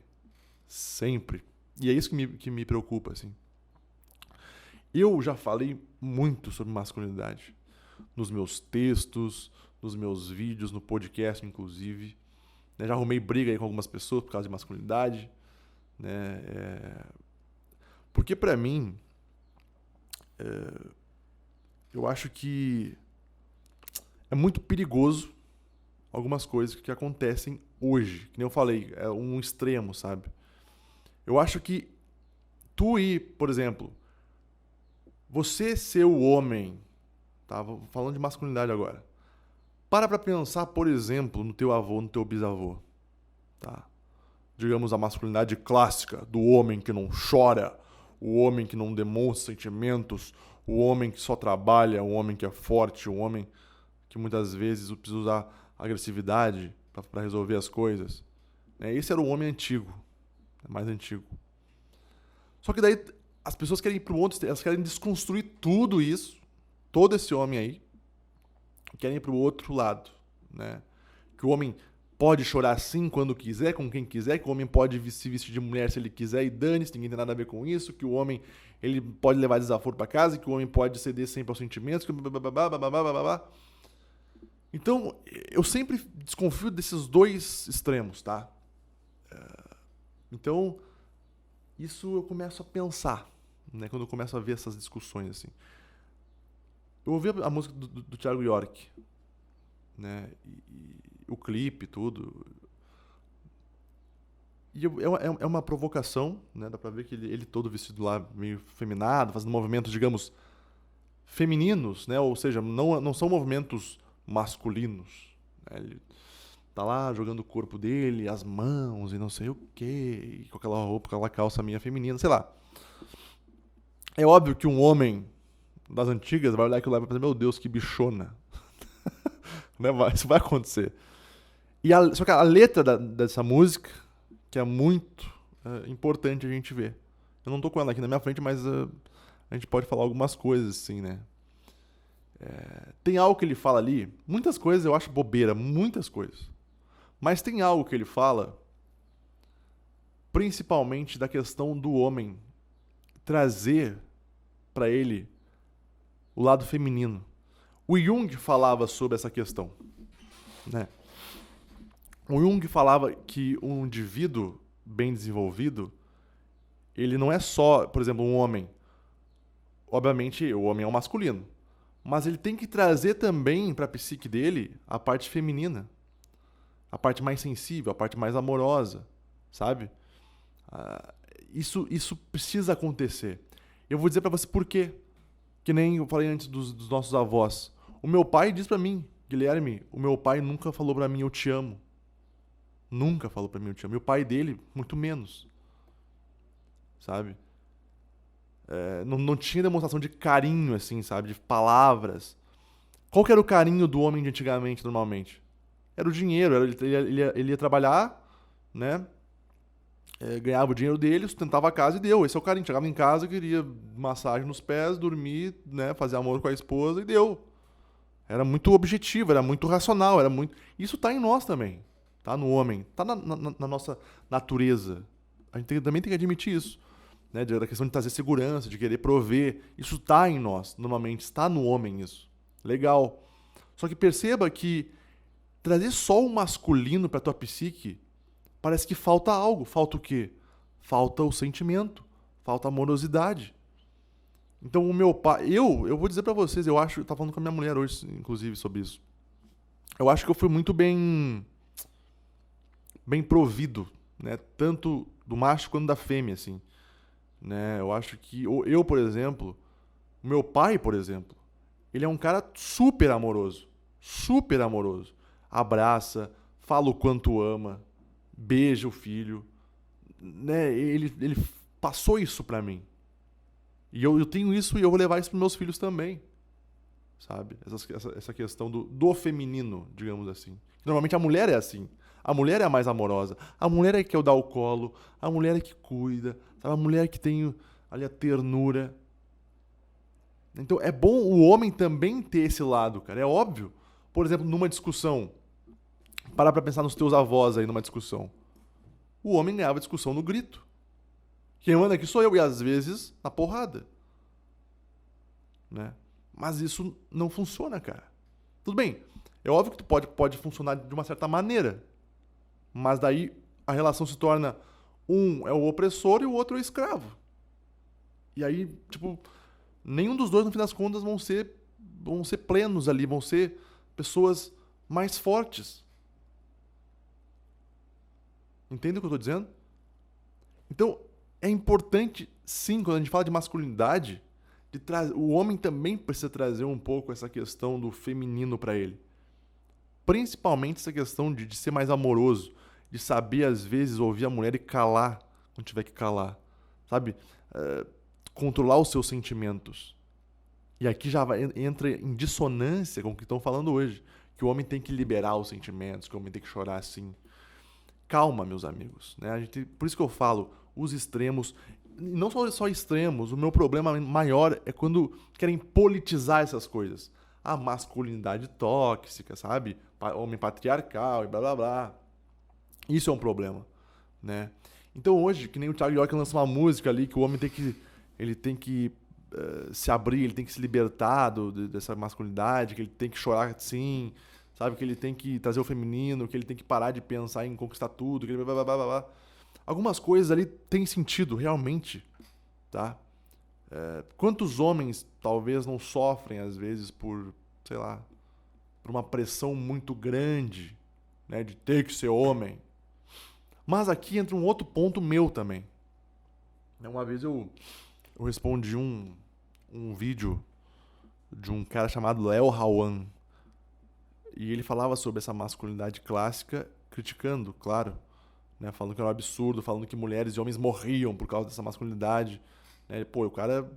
Sempre. E é isso que me preocupa, assim. Eu já falei muito sobre masculinidade. Nos meus textos, nos meus vídeos, no podcast, inclusive. Né? Já arrumei briga aí com algumas pessoas por causa de masculinidade. Né? Porque pra mim, eu acho que é muito perigoso algumas coisas que acontecem hoje. Que nem eu falei, é um extremo, sabe? Eu acho que por exemplo, você ser o homem, tá? Falando de masculinidade agora. Para pensar, por exemplo, no teu avô, no teu bisavô, tá? Digamos a masculinidade clássica do homem que não chora, o homem que não demonstra sentimentos, o homem que só trabalha, o homem que é forte, o homem que muitas vezes precisa usar agressividade para resolver as coisas. Esse era o homem antigo, mais antigo. Só que daí as pessoas querem ir pro outro, elas querem desconstruir tudo isso, todo esse homem aí, querem ir pro outro lado, né? Que o homem pode chorar sim quando quiser, com quem quiser, que o homem pode se vestir de mulher se ele quiser e dane-se, ninguém tem nada a ver com isso, que o homem ele pode levar desaforo para casa, que o homem pode ceder sempre aos sentimentos, que Então, eu sempre desconfio desses dois extremos, tá? Então, isso eu começo a pensar, né? Quando eu começo a ver essas discussões, assim. Eu ouvi a música do Thiago York, né? E o clipe, tudo. E é uma provocação, né? Dá pra ver que ele todo vestido lá, meio feminado, fazendo movimentos, digamos, femininos, né? Ou seja, não são movimentos masculinos, né? Ele tá lá jogando o corpo dele, as mãos e não sei o quê, e com aquela roupa, com aquela calça minha feminina, sei lá. É óbvio que um homem das antigas vai olhar aquilo lá e vai pensar, meu Deus, que bichona. Né? Isso vai acontecer. Só que a letra dessa música, que é muito importante a gente ver. Eu não tô com ela aqui na minha frente, mas a a gente pode falar algumas coisas, assim, né? Tem algo que ele fala ali, muitas coisas eu acho bobeira, muitas coisas. Mas tem algo que ele fala, principalmente da questão do homem trazer para ele o lado feminino. O Jung falava sobre essa questão, né? O Jung falava que um indivíduo bem desenvolvido, ele não é só, por exemplo, um homem. Obviamente, o homem é um masculino. Mas ele tem que trazer também para a psique dele a parte feminina. A parte mais sensível, a parte mais amorosa, sabe? Isso precisa acontecer. Eu vou dizer para você por quê. Que nem eu falei antes dos nossos avós. O meu pai diz para mim, Guilherme, o meu pai nunca falou para mim eu te amo. Nunca falou para mim eu te amo. E o pai dele, muito menos. Sabe? Não tinha demonstração de carinho, assim, sabe? De palavras. Qual que era o carinho do homem de antigamente, normalmente? Era o dinheiro. Ele ia trabalhar, né? Ganhava o dinheiro dele, sustentava a casa e deu. Esse é o carinho. Chegava em casa, queria massagem nos pés, dormir, né? Fazer amor com a esposa e deu. Era muito objetivo, era muito racional, era muito... Isso tá em nós também. Tá no homem. Tá na nossa natureza. A gente também tem que admitir isso. Né, da questão de trazer segurança, de querer prover, isso está em nós, normalmente está no homem isso. Legal. Só que perceba que trazer só o masculino para tua psique parece que falta algo. Falta o quê? Falta o sentimento, falta a amorosidade. Então o meu pai, eu vou dizer para vocês, eu tava falando com a minha mulher hoje, inclusive, sobre isso. Eu acho que eu fui muito bem provido, né, tanto do macho quanto da fêmea, assim. Né? Eu acho que eu, por exemplo, o meu pai, por exemplo, ele é um cara super amoroso. Super amoroso. Abraça, fala o quanto ama, beija o filho. Né? Ele passou isso pra mim. E eu tenho isso e eu vou levar isso pros meus filhos também. Sabe? Essa questão do feminino, digamos assim. Normalmente a mulher é assim. A mulher é a mais amorosa. A mulher é que eu dou o colo. A mulher é que cuida. Sabe? A mulher é que tem ali a ternura. Então é bom o homem também ter esse lado, cara. É óbvio. Por exemplo, numa discussão. Parar pra pensar nos teus avós aí numa discussão. O homem ganhava a discussão no grito. Quem manda aqui sou eu. E às vezes na porrada. Né? Mas isso não funciona, cara. Tudo bem. É óbvio que pode funcionar de uma certa maneira. Mas daí a relação se torna um é o opressor e o outro é o escravo. E aí, tipo, nenhum dos dois, no fim das contas, vão ser plenos ali, vão ser pessoas mais fortes. Entende o que eu tô dizendo? Então, é importante, sim, quando a gente fala de masculinidade, o homem também precisa trazer um pouco essa questão do feminino para ele. Principalmente essa questão de ser mais amoroso, de saber, às vezes, ouvir a mulher e calar quando tiver que calar. Sabe? Controlar os seus sentimentos. E aqui já entra em dissonância com o que estão falando hoje. Que o homem tem que liberar os sentimentos, que o homem tem que chorar assim. Calma, meus amigos. Né? Por isso que eu falo, os extremos... Não só extremos, o meu problema maior é quando querem politizar essas coisas. A masculinidade tóxica, sabe? Homem patriarcal e blá blá blá. Isso é um problema, né? Então hoje, que nem o Thiago York lança uma música ali que o homem tem que se abrir, ele tem que se libertar dessa masculinidade, que ele tem que chorar sim, sabe? Que ele tem que trazer o feminino, que ele tem que parar de pensar em conquistar tudo, que ele blá blá blá blá. Algumas coisas ali têm sentido, realmente, tá? Quantos homens talvez não sofrem, às vezes, por, sei lá, por uma pressão muito grande, né, de ter que ser homem. Mas aqui entra um outro ponto meu também. Uma vez eu respondi um vídeo de um cara chamado Léo Hawan. E ele falava sobre essa masculinidade clássica, criticando, claro, né, falando que era um absurdo, falando que mulheres e homens morriam por causa dessa masculinidade. Né? Pô, o cara,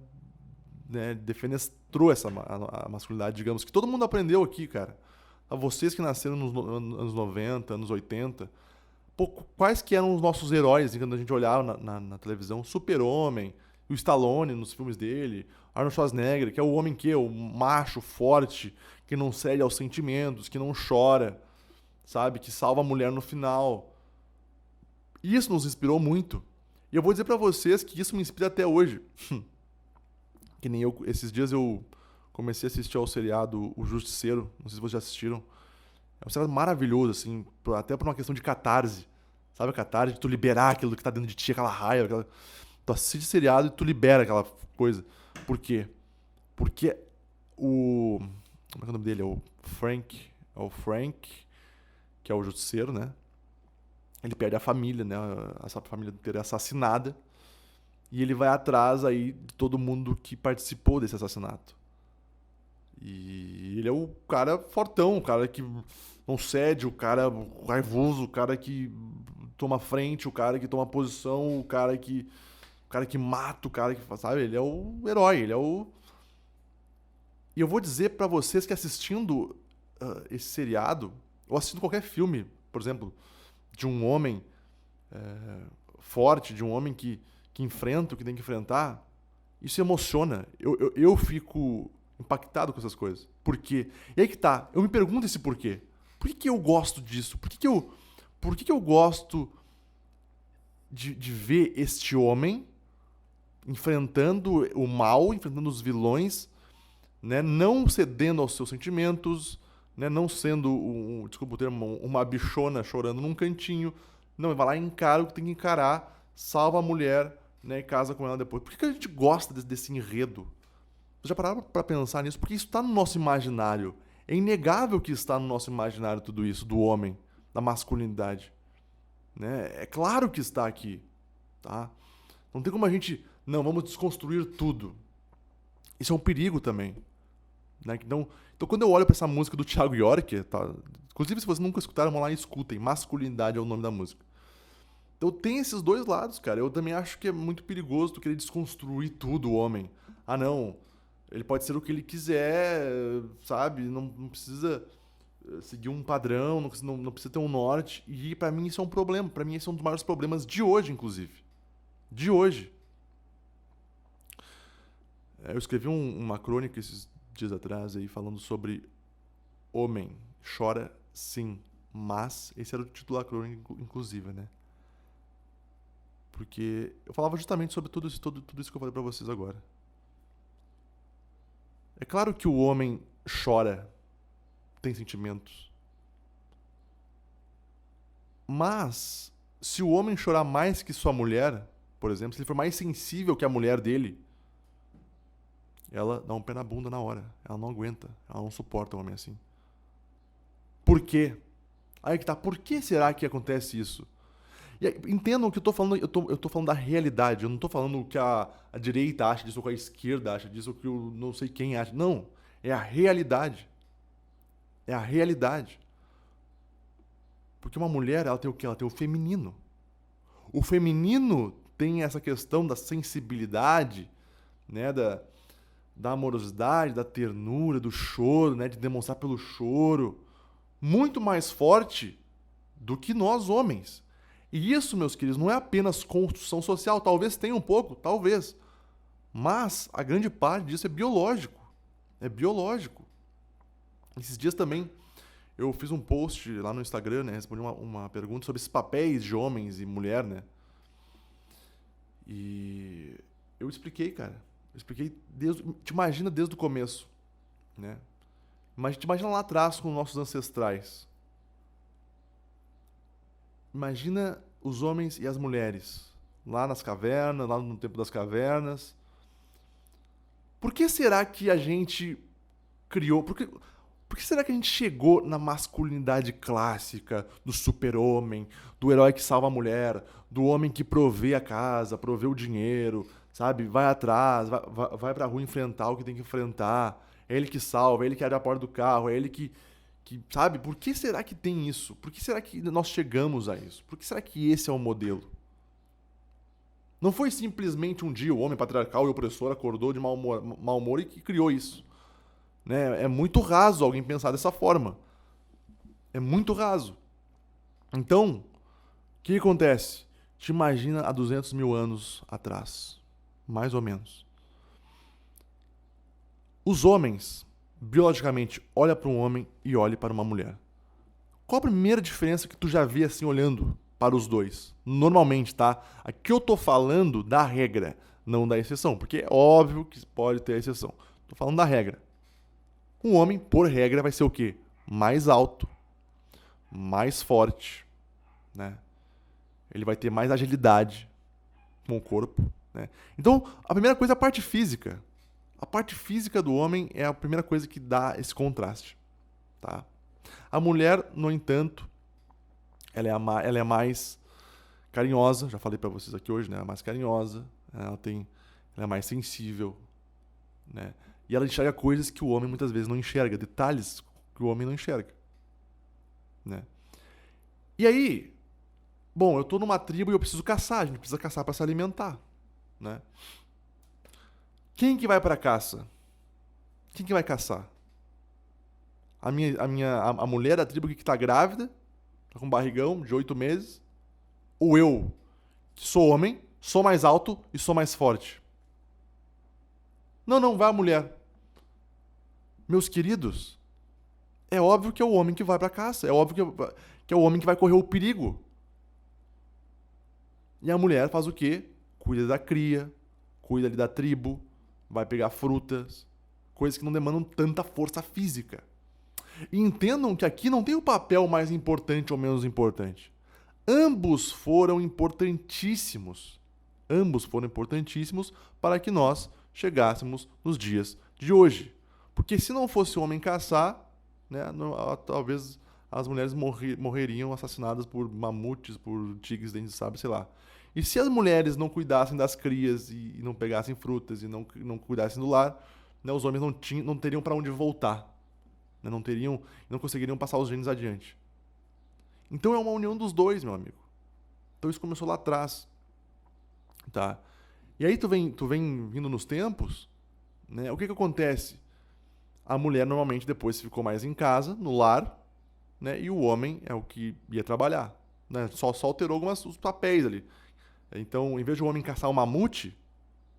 né, defenestrou a masculinidade, digamos, que todo mundo aprendeu aqui, cara. A vocês que nasceram nos anos 90, anos 80, pô, quais que eram os nossos heróis quando a gente olhava na televisão? Super-Homem, O Stallone nos filmes dele, Arnold Schwarzenegger, que é o homem que é o macho forte, que não cede aos sentimentos, que não chora, sabe? Que salva a mulher no final. Isso nos inspirou muito. E eu vou dizer pra vocês que isso me inspira até hoje. Que nem eu, esses dias eu comecei a assistir ao seriado O Justiceiro, não sei se vocês já assistiram. É um seriado maravilhoso, assim, até por uma questão de catarse. Sabe a catarse? De tu liberar aquilo que tá dentro de ti, aquela raiva. Tu assiste seriado e tu libera aquela coisa. Por quê? Porque o... Como é que é o nome dele? É o Frank. É o Frank, que é o justiceiro, né? Ele perde a família, né? Essa família inteira é assassinada. E ele vai atrás aí de todo mundo que participou desse assassinato. E ele é o cara fortão, o cara que não cede, o cara raivoso, o cara que toma frente, o cara que toma posição, o cara que mata, o cara que, sabe, ele é o herói, ele é o... E eu vou dizer pra vocês que assistindo esse seriado, ou assistindo qualquer filme, por exemplo, de um homem forte, de um homem que enfrenta o que tem que enfrentar, isso emociona. Eu fico impactado com essas coisas. Por quê? E aí que tá, eu me pergunto esse porquê. Por que eu gosto disso? Por que eu gosto de ver este homem enfrentando o mal, enfrentando os vilões, né? Não cedendo aos seus sentimentos, né? Não sendo, desculpa o termo, uma bichona chorando num cantinho. Não, ele vai lá e encara o que tem que encarar, salva a mulher, né? E casa com ela depois. Por que a gente gosta desse enredo? Vocês já pararam pra pensar nisso? Porque isso está no nosso imaginário. É inegável que está no nosso imaginário tudo isso, do homem, da masculinidade. Né? É claro que está aqui. Tá? Não tem como a gente... Não, vamos desconstruir tudo. Isso é um perigo também. Né? Então, quando eu olho pra essa música do Thiago York, tá? Inclusive, se vocês nunca escutaram, vão lá e escutem. Masculinidade é o nome da música. Então tem esses dois lados, cara. Eu também acho que é muito perigoso tu querer desconstruir tudo, o homem. Ah, não. Ele pode ser o que ele quiser, sabe? Não precisa seguir um padrão, não precisa ter um norte. E pra mim isso é um problema. Pra mim esse é um dos maiores problemas de hoje, inclusive. De hoje. Eu escrevi uma crônica esses dias atrás aí falando sobre homem chora sim, mas esse era o título da crônica, inclusive, né? Porque eu falava justamente sobre tudo isso que eu falei pra vocês agora. É claro que o homem chora, tem sentimentos. Mas, se o homem chorar mais que sua mulher, por exemplo, se ele for mais sensível que a mulher dele, ela dá um pé na bunda na hora. Ela não aguenta. Ela não suporta um homem assim. Por quê? Aí que tá. Por que será que acontece isso? E aí, entendam que eu tô falando, eu tô falando da realidade. Eu não tô falando o que a direita acha disso, ou que a esquerda acha disso, ou que eu não sei quem acha. Não. É a realidade. É a realidade. Porque uma mulher, ela tem o quê? Ela tem o feminino. O feminino tem essa questão da sensibilidade, né? Da amorosidade, da ternura, do choro, né? De demonstrar pelo choro. Muito mais forte do que nós, homens. E isso, meus queridos, não é apenas construção social. Talvez tenha um pouco, talvez. Mas a grande parte disso é biológico. É biológico. Esses dias também eu fiz um post lá no Instagram, né? Respondi uma pergunta sobre esses papéis de homens e mulher, né? E eu expliquei, cara. Eu expliquei te imagina desde o começo, né? Mas te imagina lá atrás com nossos ancestrais. Imagina os homens e as mulheres lá nas cavernas, lá no tempo das cavernas. Por que será que a gente criou? Por que será que a gente chegou na masculinidade clássica do super-homem, do herói que salva a mulher, do homem que provê a casa, provê o dinheiro, sabe? Vai atrás, vai pra rua enfrentar o que tem que enfrentar. É ele que salva, é ele que abre a porta do carro, é ele que sabe? Por que será que tem isso? Por que será que nós chegamos a isso? Por que será que esse é o modelo? Não foi simplesmente um dia o homem patriarcal e opressor acordou de mau humor e que criou isso. Né? É muito raso alguém pensar dessa forma. É muito raso. Então, o que acontece? Te imagina há 200 mil anos atrás. Mais ou menos. Os homens, biologicamente, olham para um homem e olham para uma mulher. Qual a primeira diferença que tu já vê assim olhando para os dois? Normalmente, tá? Aqui eu tô falando da regra, não da exceção, porque é óbvio que pode ter exceção. Tô falando da regra. Um homem, por regra, vai ser o quê? Mais alto, mais forte, né? Ele vai ter mais agilidade com o corpo, né? Então, a primeira coisa é a parte física. A parte física do homem é a primeira coisa que dá esse contraste, tá? A mulher, no entanto, ela é mais carinhosa, já falei pra vocês aqui hoje, né? Ela é mais carinhosa, ela é mais sensível, né? E ela enxerga coisas que o homem muitas vezes não enxerga, detalhes que o homem não enxerga, né? E aí, bom, eu tô numa tribo e eu preciso caçar, a gente precisa caçar pra se alimentar, né? Quem que vai pra caça? Quem que vai caçar? A mulher da tribo que tá grávida, tá com um barrigão de 8 meses, ou eu, que sou homem, sou mais alto e sou mais forte? Não, não, vai a mulher. Meus queridos, é óbvio que é o homem que vai pra caça, é óbvio que é o homem que vai correr o perigo. E a mulher faz o quê? Cuida da cria, cuida ali da tribo, vai pegar frutas, coisas que não demandam tanta força física. E entendam que aqui não tem o papel mais importante ou menos importante. Ambos foram importantíssimos. Ambos foram importantíssimos para que nós chegássemos nos dias de hoje. Porque se não fosse o homem caçar, né, talvez as mulheres morreriam assassinadas por mamutes, por tigres, dentes de sabre, sei lá. E se as mulheres não cuidassem das crias e não pegassem frutas e não cuidassem do lar, né, os homens não teriam para onde voltar. Né, não conseguiriam passar os genes adiante. Então é uma união dos dois, meu amigo. Então isso começou lá atrás. Tá? E aí tu vem vindo nos tempos, né? O que acontece? A mulher normalmente depois ficou mais em casa, no lar, né? E o homem é o que ia trabalhar, né? Só alterou os papéis ali. Então, em vez de o homem caçar um mamute,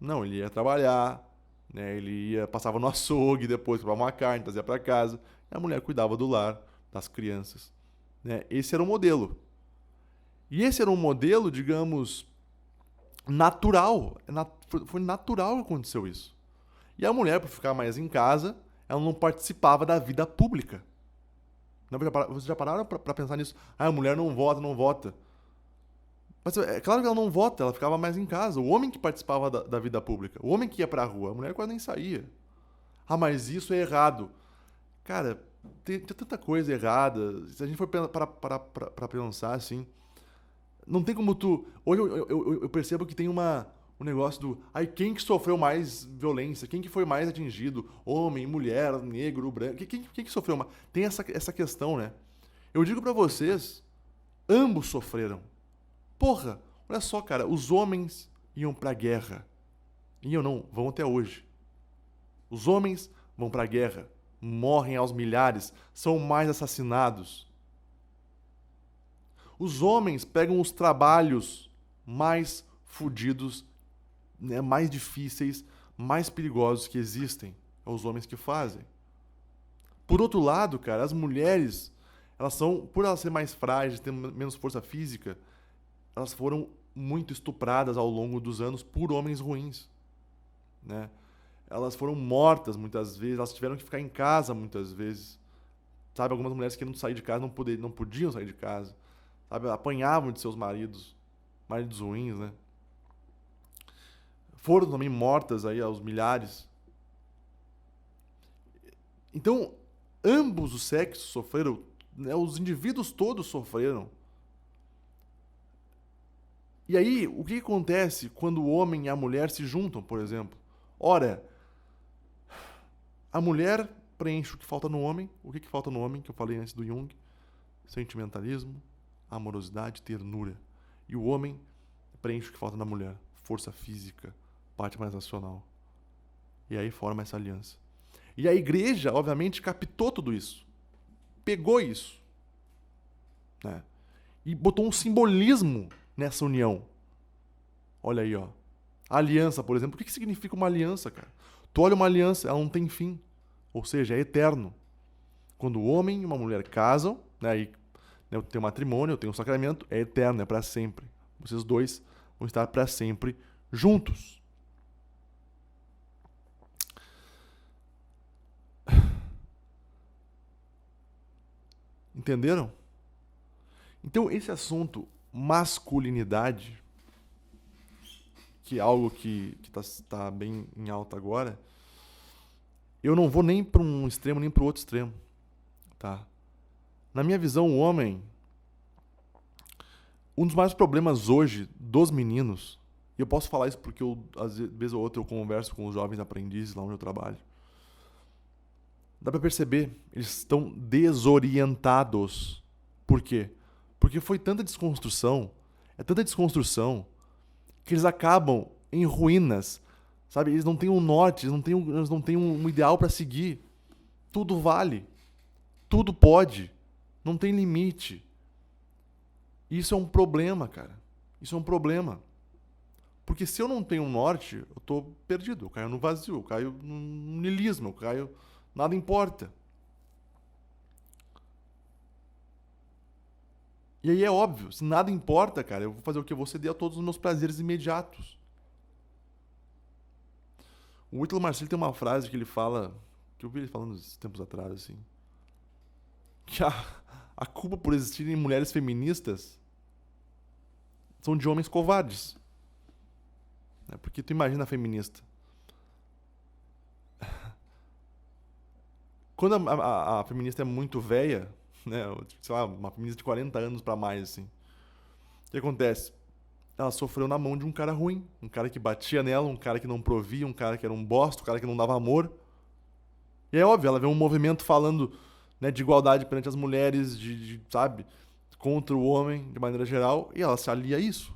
não, ele ia trabalhar, né? Passava no açougue, depois comprava uma carne, trazia para casa. E a mulher cuidava do lar, das crianças, né? Esse era o modelo. E esse era um modelo, digamos, natural. Foi natural que aconteceu isso. E a mulher, por ficar mais em casa, ela não participava da vida pública. Vocês já pararam pra pensar nisso? Ah, a mulher não vota, não vota. Mas é claro que ela não vota, ela ficava mais em casa. O homem que participava da vida pública. O homem que ia pra rua. A mulher quase nem saía. Ah, mas isso é errado. Cara, tem tanta coisa errada. Se a gente for pra pensar assim, não tem como tu. Hoje eu percebo que tem um negócio do. Ai, quem que sofreu mais violência? Quem que foi mais atingido? Homem, mulher, negro, branco. Quem que sofreu mais? Tem essa questão, né? Eu digo pra vocês, ambos sofreram. Porra, olha só, cara, os homens iam pra guerra. Iam não, vão até hoje. Os homens vão pra guerra, morrem aos milhares, são mais assassinados. Os homens pegam os trabalhos mais fodidos, né, mais difíceis, mais perigosos que existem. É os homens que fazem. Por outro lado, cara, as mulheres, por elas serem mais frágeis, ter menos força física, elas foram muito estupradas ao longo dos anos por homens ruins, né? Elas foram mortas muitas vezes, elas tiveram que ficar em casa muitas vezes. Sabe, algumas mulheres querendo sair de casa não podiam sair de casa. Sabe, apanhavam de seus maridos ruins, né? Foram também mortas aí aos milhares. Então, ambos os sexos sofreram, né? Os indivíduos todos sofreram. E aí, o que acontece quando o homem e a mulher se juntam, por exemplo? Ora, a mulher preenche o que falta no homem. O que falta no homem, que eu falei antes do Jung? Sentimentalismo, amorosidade, ternura. E o homem preenche o que falta na mulher. Força física, parte mais racional. E aí forma essa aliança. E a igreja, obviamente, captou tudo isso. Pegou isso. Né? E botou um simbolismo nessa união. Olha aí, ó. A aliança, por exemplo, o que significa uma aliança, cara? Tu olha uma aliança, ela não tem fim. Ou seja, é eterno. Quando o homem e uma mulher casam, né, aí tem o matrimônio, tem o sacramento, é eterno, é para sempre. Vocês dois vão estar para sempre juntos. Entenderam? Então, esse assunto, masculinidade, que é algo que tá bem em alta agora, eu não vou nem para um extremo nem para o outro extremo, tá? Na minha visão, o homem, um dos maiores problemas hoje dos meninos, e eu posso falar isso porque às vezes ou outra eu converso com os jovens aprendizes lá onde eu trabalho, dá pra perceber, eles estão desorientados. Por quê? Porque foi tanta desconstrução, que eles acabam em ruínas, sabe? Eles não têm um norte, eles não têm um ideal pra seguir. Tudo vale, tudo pode, não tem limite. Isso é um problema, cara. Isso é um problema. Porque se eu não tenho um norte, eu tô perdido, eu caio no vazio, eu caio no niilismo, eu caio... Nada importa. E aí é óbvio, se nada importa, cara, eu vou fazer o quê? Eu vou ceder a todos os meus prazeres imediatos. O Ítalo Marcilli tem uma frase que ele fala, que eu vi ele falando esses tempos atrás, assim, que a culpa por existirem mulheres feministas são de homens covardes. Porque tu imagina a feminista. Quando a feminista é muito velha, né, sei lá, uma feminista de 40 anos pra mais, assim, o que acontece? Ela sofreu na mão de um cara ruim, um cara que batia nela, um cara que não provia, um cara que era um bosta, um cara que não dava amor. E é óbvio, ela vê um movimento falando, né, de igualdade perante as mulheres, sabe, contra o homem de maneira geral, e ela se alia a isso.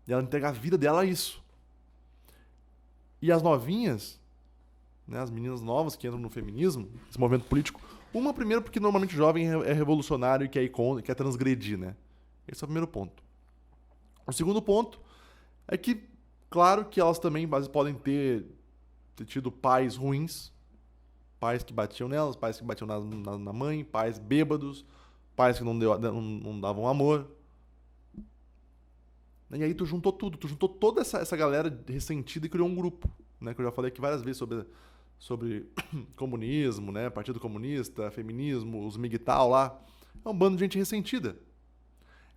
E ela entrega a vida dela a isso. E as novinhas, né, as meninas novas que entram no feminismo, esse movimento político, uma primeiro porque normalmente jovem é revolucionário e quer transgredir, né? Esse é o primeiro ponto. O segundo ponto é que, claro que elas também podem ter tido pais ruins, pais que batiam nelas, pais que batiam na mãe, pais bêbados, pais que não davam amor. E aí tu juntou tudo, tu juntou toda essa galera ressentida e criou um grupo, né? Que eu já falei aqui várias vezes sobre comunismo, né? Partido Comunista, feminismo, os MGTOW lá. É um bando de gente ressentida.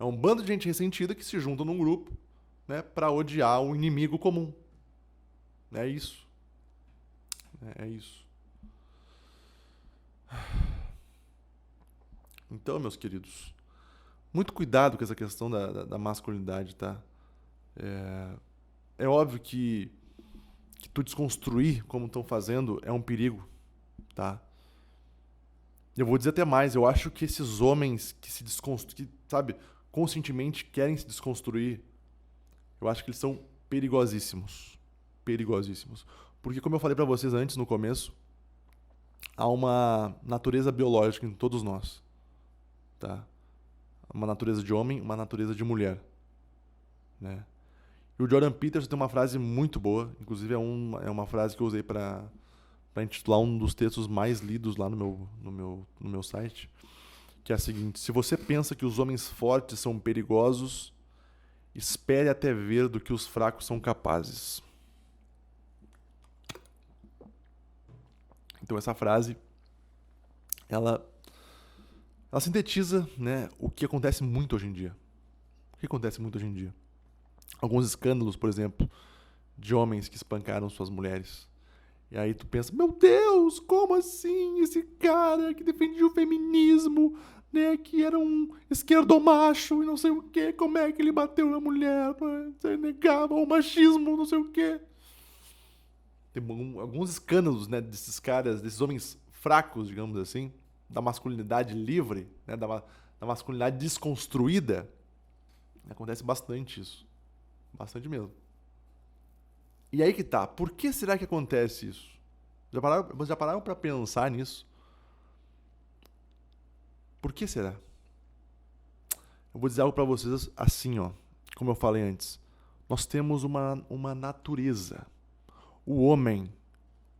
É um bando de gente ressentida que se junta num grupo, né, para odiar um inimigo comum. É isso. É isso. Então, meus queridos, muito cuidado com essa questão da masculinidade, tá? É óbvio que tu desconstruir, como estão fazendo, é um perigo, tá? Eu vou dizer até mais, eu acho que esses homens que se desconstruem, sabe, conscientemente querem se desconstruir, eu acho que eles são perigosíssimos. Perigosíssimos. Porque, como eu falei pra vocês antes, no começo, há uma natureza biológica em todos nós, tá? Uma natureza de homem, uma natureza de mulher, né? E o Jordan Peterson tem uma frase muito boa, inclusive é uma frase que eu usei para intitular um dos textos mais lidos lá no meu site, que é a seguinte: se você pensa que os homens fortes são perigosos, espere até ver do que os fracos são capazes. Então essa frase, ela sintetiza, né, o que acontece muito hoje em dia. O que acontece muito hoje em dia? Alguns escândalos, por exemplo, de homens que espancaram suas mulheres. E aí tu pensa, meu Deus, como assim? Esse cara que defendia o feminismo, né, que era um esquerdomacho e não sei o quê, como é que ele bateu na mulher? Você negava o machismo, não sei o quê. Tem alguns escândalos, né, desses caras, desses homens fracos, digamos assim, da masculinidade livre, né, da masculinidade desconstruída. Acontece bastante isso. Bastante mesmo. E aí que tá. Por que será que acontece isso? Já pararam pra pensar nisso? Por que será? Eu vou dizer algo pra vocês assim, ó. Como eu falei antes. Nós temos uma natureza. O homem,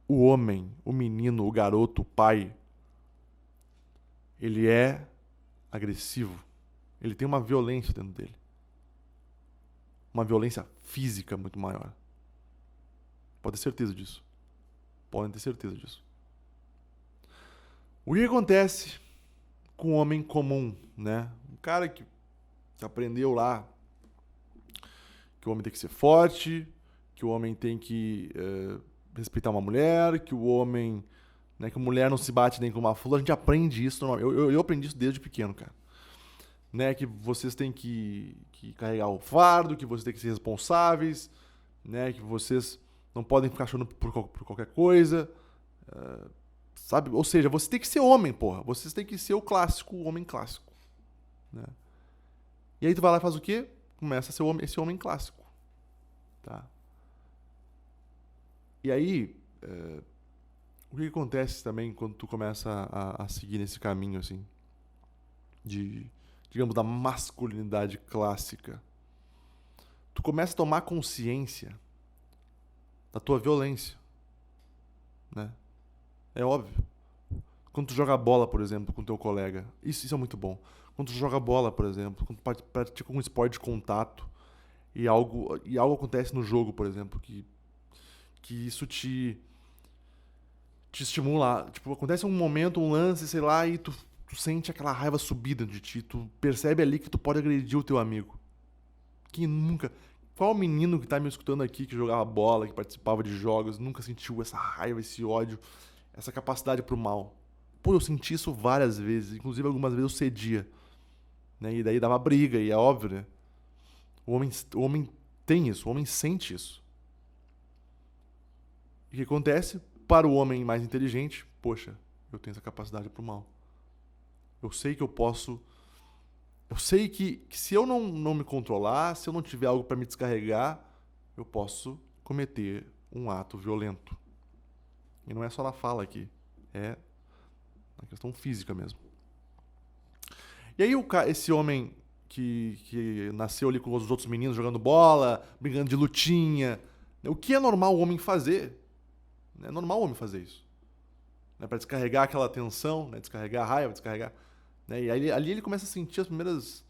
o menino, o garoto, o pai, ele é agressivo. Ele tem uma violência dentro dele. Uma violência física muito maior. Pode ter certeza disso. Podem ter certeza disso. O que acontece com o homem comum, né? Um cara que aprendeu lá que o homem tem que ser forte, que o homem tem que respeitar uma mulher, que o homem, né, que a mulher não se bate nem com uma flor. A gente aprende isso normalmente. Eu aprendi isso desde pequeno, cara. Né, que vocês têm que carregar o fardo, que vocês têm que ser responsáveis, né, que vocês não podem ficar chorando por qualquer coisa, sabe? Ou seja, você tem que ser homem, porra. Vocês têm que ser o clássico, o homem clássico, né? E aí tu vai lá e faz o quê? Começa a ser esse homem clássico, tá? E aí, o que acontece também quando tu começa a seguir nesse caminho, assim, de, digamos, da masculinidade clássica? Tu começa a tomar consciência da tua violência, né? É óbvio. Quando tu joga bola, por exemplo, com teu colega, isso é muito bom. Quando tu joga bola, por exemplo, quando tu pratica um esporte de contato e algo acontece no jogo, por exemplo, que isso te estimula. Tipo, acontece um momento, um lance, sei lá, e tu sente aquela raiva subida de ti. Tu percebe ali que tu pode agredir o teu amigo. Quem nunca... Qual menino que tá me escutando aqui, que jogava bola, que participava de jogos, nunca sentiu essa raiva, esse ódio, essa capacidade pro mal? Pô, eu senti isso várias vezes. Inclusive, algumas vezes eu cedia, né? E daí dava briga, e é óbvio, né? O homem tem isso, o homem sente isso. E o que acontece? Para o homem mais inteligente, poxa, eu tenho essa capacidade pro mal. Eu sei que eu posso... Eu sei que se eu não me controlar, se eu não tiver algo para me descarregar, eu posso cometer um ato violento. E não é só na fala aqui, é na questão física mesmo. E aí esse homem que nasceu ali com os outros meninos jogando bola, brigando de lutinha, o que é normal o homem fazer? É normal o homem fazer isso. Né? Para descarregar aquela tensão, né? Descarregar a raiva, descarregar... Né? E aí, ali ele começa a sentir as primeiras...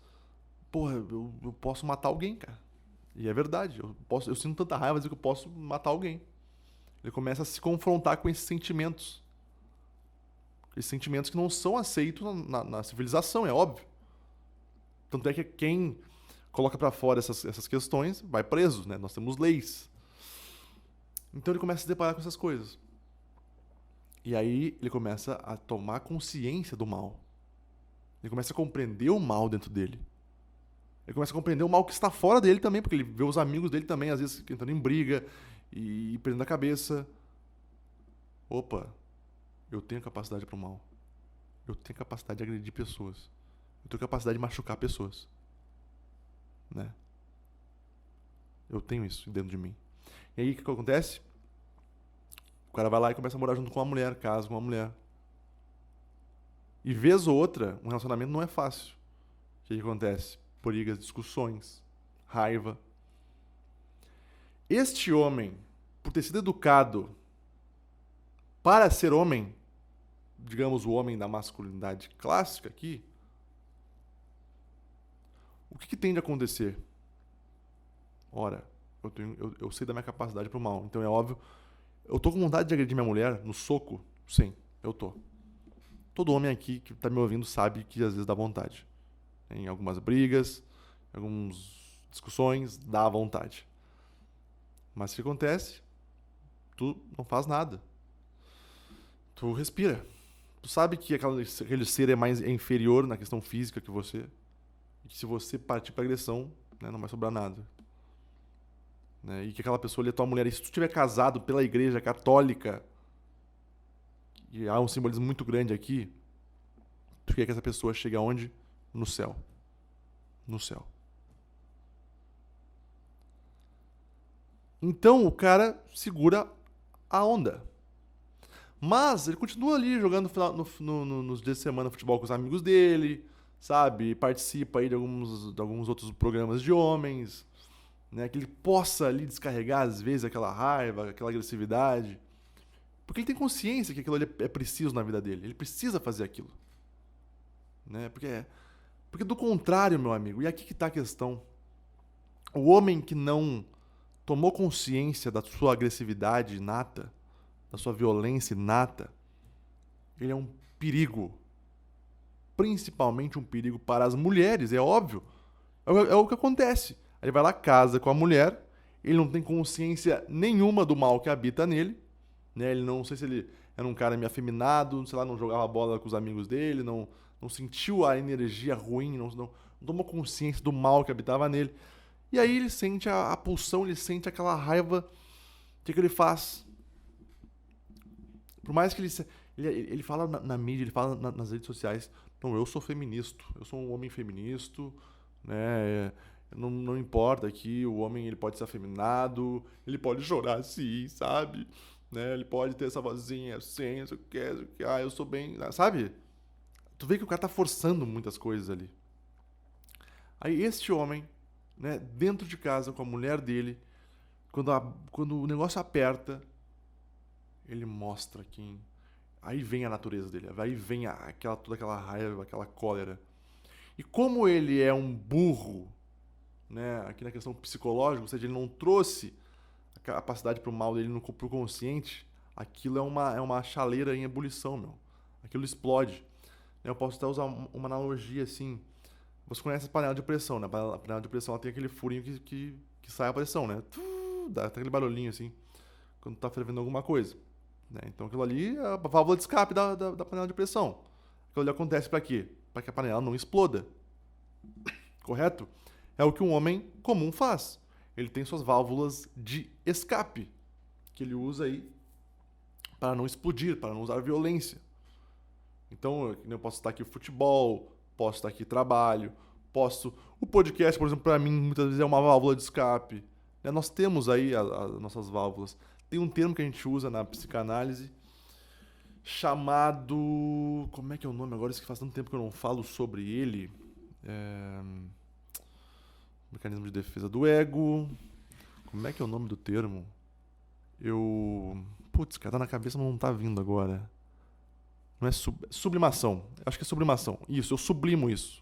Porra, eu posso matar alguém, cara. E é verdade, eu sinto tanta raiva que eu posso matar alguém. Ele começa a se confrontar com esses sentimentos. Esses sentimentos que não são aceitos na civilização, é óbvio. Tanto é que quem coloca pra fora essas questões vai preso, né? Nós temos leis. Então ele começa a se deparar com essas coisas. E aí ele começa a tomar consciência do mal. Ele começa a compreender o mal dentro dele. Ele começa a compreender o mal que está fora dele também, porque ele vê os amigos dele também, às vezes, entrando em briga e perdendo a cabeça. Opa, eu tenho capacidade para o mal. Eu tenho capacidade de agredir pessoas. Eu tenho capacidade de machucar pessoas. Né? Eu tenho isso dentro de mim. E aí, o que acontece? O cara vai lá e começa a morar junto com uma mulher, casa com uma mulher. E vez ou outra, um relacionamento não é fácil. O que acontece? Brigas, discussões, raiva. Este homem, por ter sido educado para ser homem, digamos o homem da masculinidade clássica aqui, o que tende a acontecer? Ora, eu sei da minha capacidade pro mal, então é óbvio. Eu tô com vontade de agredir minha mulher no soco? Sim, eu tô. Todo homem aqui que tá me ouvindo sabe que às vezes dá vontade. Em algumas brigas, em algumas discussões, dá vontade. Mas o que acontece? Tu não faz nada. Tu respira. Tu sabe que aquele ser é inferior na questão física que você. E que se você partir pra agressão, né, não vai sobrar nada. Né? E que aquela pessoa ali é tua mulher. E se tu estiver casado pela igreja católica, e há um simbolismo muito grande aqui, tu quer que essa pessoa chegue aonde? No céu. No céu. Então o cara segura a onda. Mas ele continua ali jogando nos dias de semana futebol com os amigos dele, sabe? Participa aí de alguns outros programas de homens, né? Que ele possa ali descarregar, às vezes, aquela raiva, aquela agressividade. Porque ele tem consciência que aquilo ali é preciso na vida dele. Ele precisa fazer aquilo. Né? Porque do contrário, meu amigo, e aqui que está a questão. O homem que não tomou consciência da sua agressividade inata, da sua violência inata, ele é um perigo. Principalmente um perigo para as mulheres, é óbvio. É o que acontece. Ele vai lá, casa com a mulher, ele não tem consciência nenhuma do mal que habita nele, né? Ele não sei se ele era um cara meio afeminado, sei lá, não jogava bola com os amigos dele, não sentiu a energia ruim, não tomou consciência do mal que habitava nele. E aí ele sente a pulsão, ele sente aquela raiva. O que ele faz? Por mais que ele fala na mídia, ele fala nas redes sociais, não, eu sou feminista, eu sou um homem feminista, né? Não importa que o homem ele pode ser afeminado, ele pode chorar assim, sabe? Né? Ele pode ter essa vozinha assim, não sei o que, eu sou bem, sabe? Tu vê que o cara tá forçando muitas coisas ali. Aí este homem, né, dentro de casa com a mulher dele, quando o negócio aperta, ele mostra quem. Aí vem a natureza dele, aí vem toda aquela raiva, aquela cólera. E como ele é um burro, né, aqui na questão psicológica, ou seja, ele não trouxe a capacidade para o mal dele pro consciente, aquilo é uma chaleira em ebulição, meu. Aquilo explode. Eu posso até usar uma analogia assim. Você conhece a panela de pressão, né? A panela de pressão ela tem aquele furinho que sai a pressão, né? Dá aquele barulhinho assim, quando tá fervendo alguma coisa. Né? Então aquilo ali é a válvula de escape da panela de pressão. Aquilo ali acontece para quê? Para que a panela não exploda. Correto? É o que um homem comum faz. Ele tem suas válvulas de escape, que ele usa aí para não explodir, para não usar violência. Então, eu posso estar aqui futebol, posso estar aqui trabalho, o podcast, por exemplo, para mim, muitas vezes é uma válvula de escape. Né? Nós temos aí as nossas válvulas. Tem um termo que a gente usa na psicanálise chamado... Como é que é o nome agora? Isso que faz tanto tempo que eu não falo sobre ele. Mecanismo de defesa do ego. Como é que é o nome do termo? Putz, cara, tá na cabeça, mas não tá vindo agora. Não é sublimação. Acho que é sublimação. Isso, eu sublimo isso.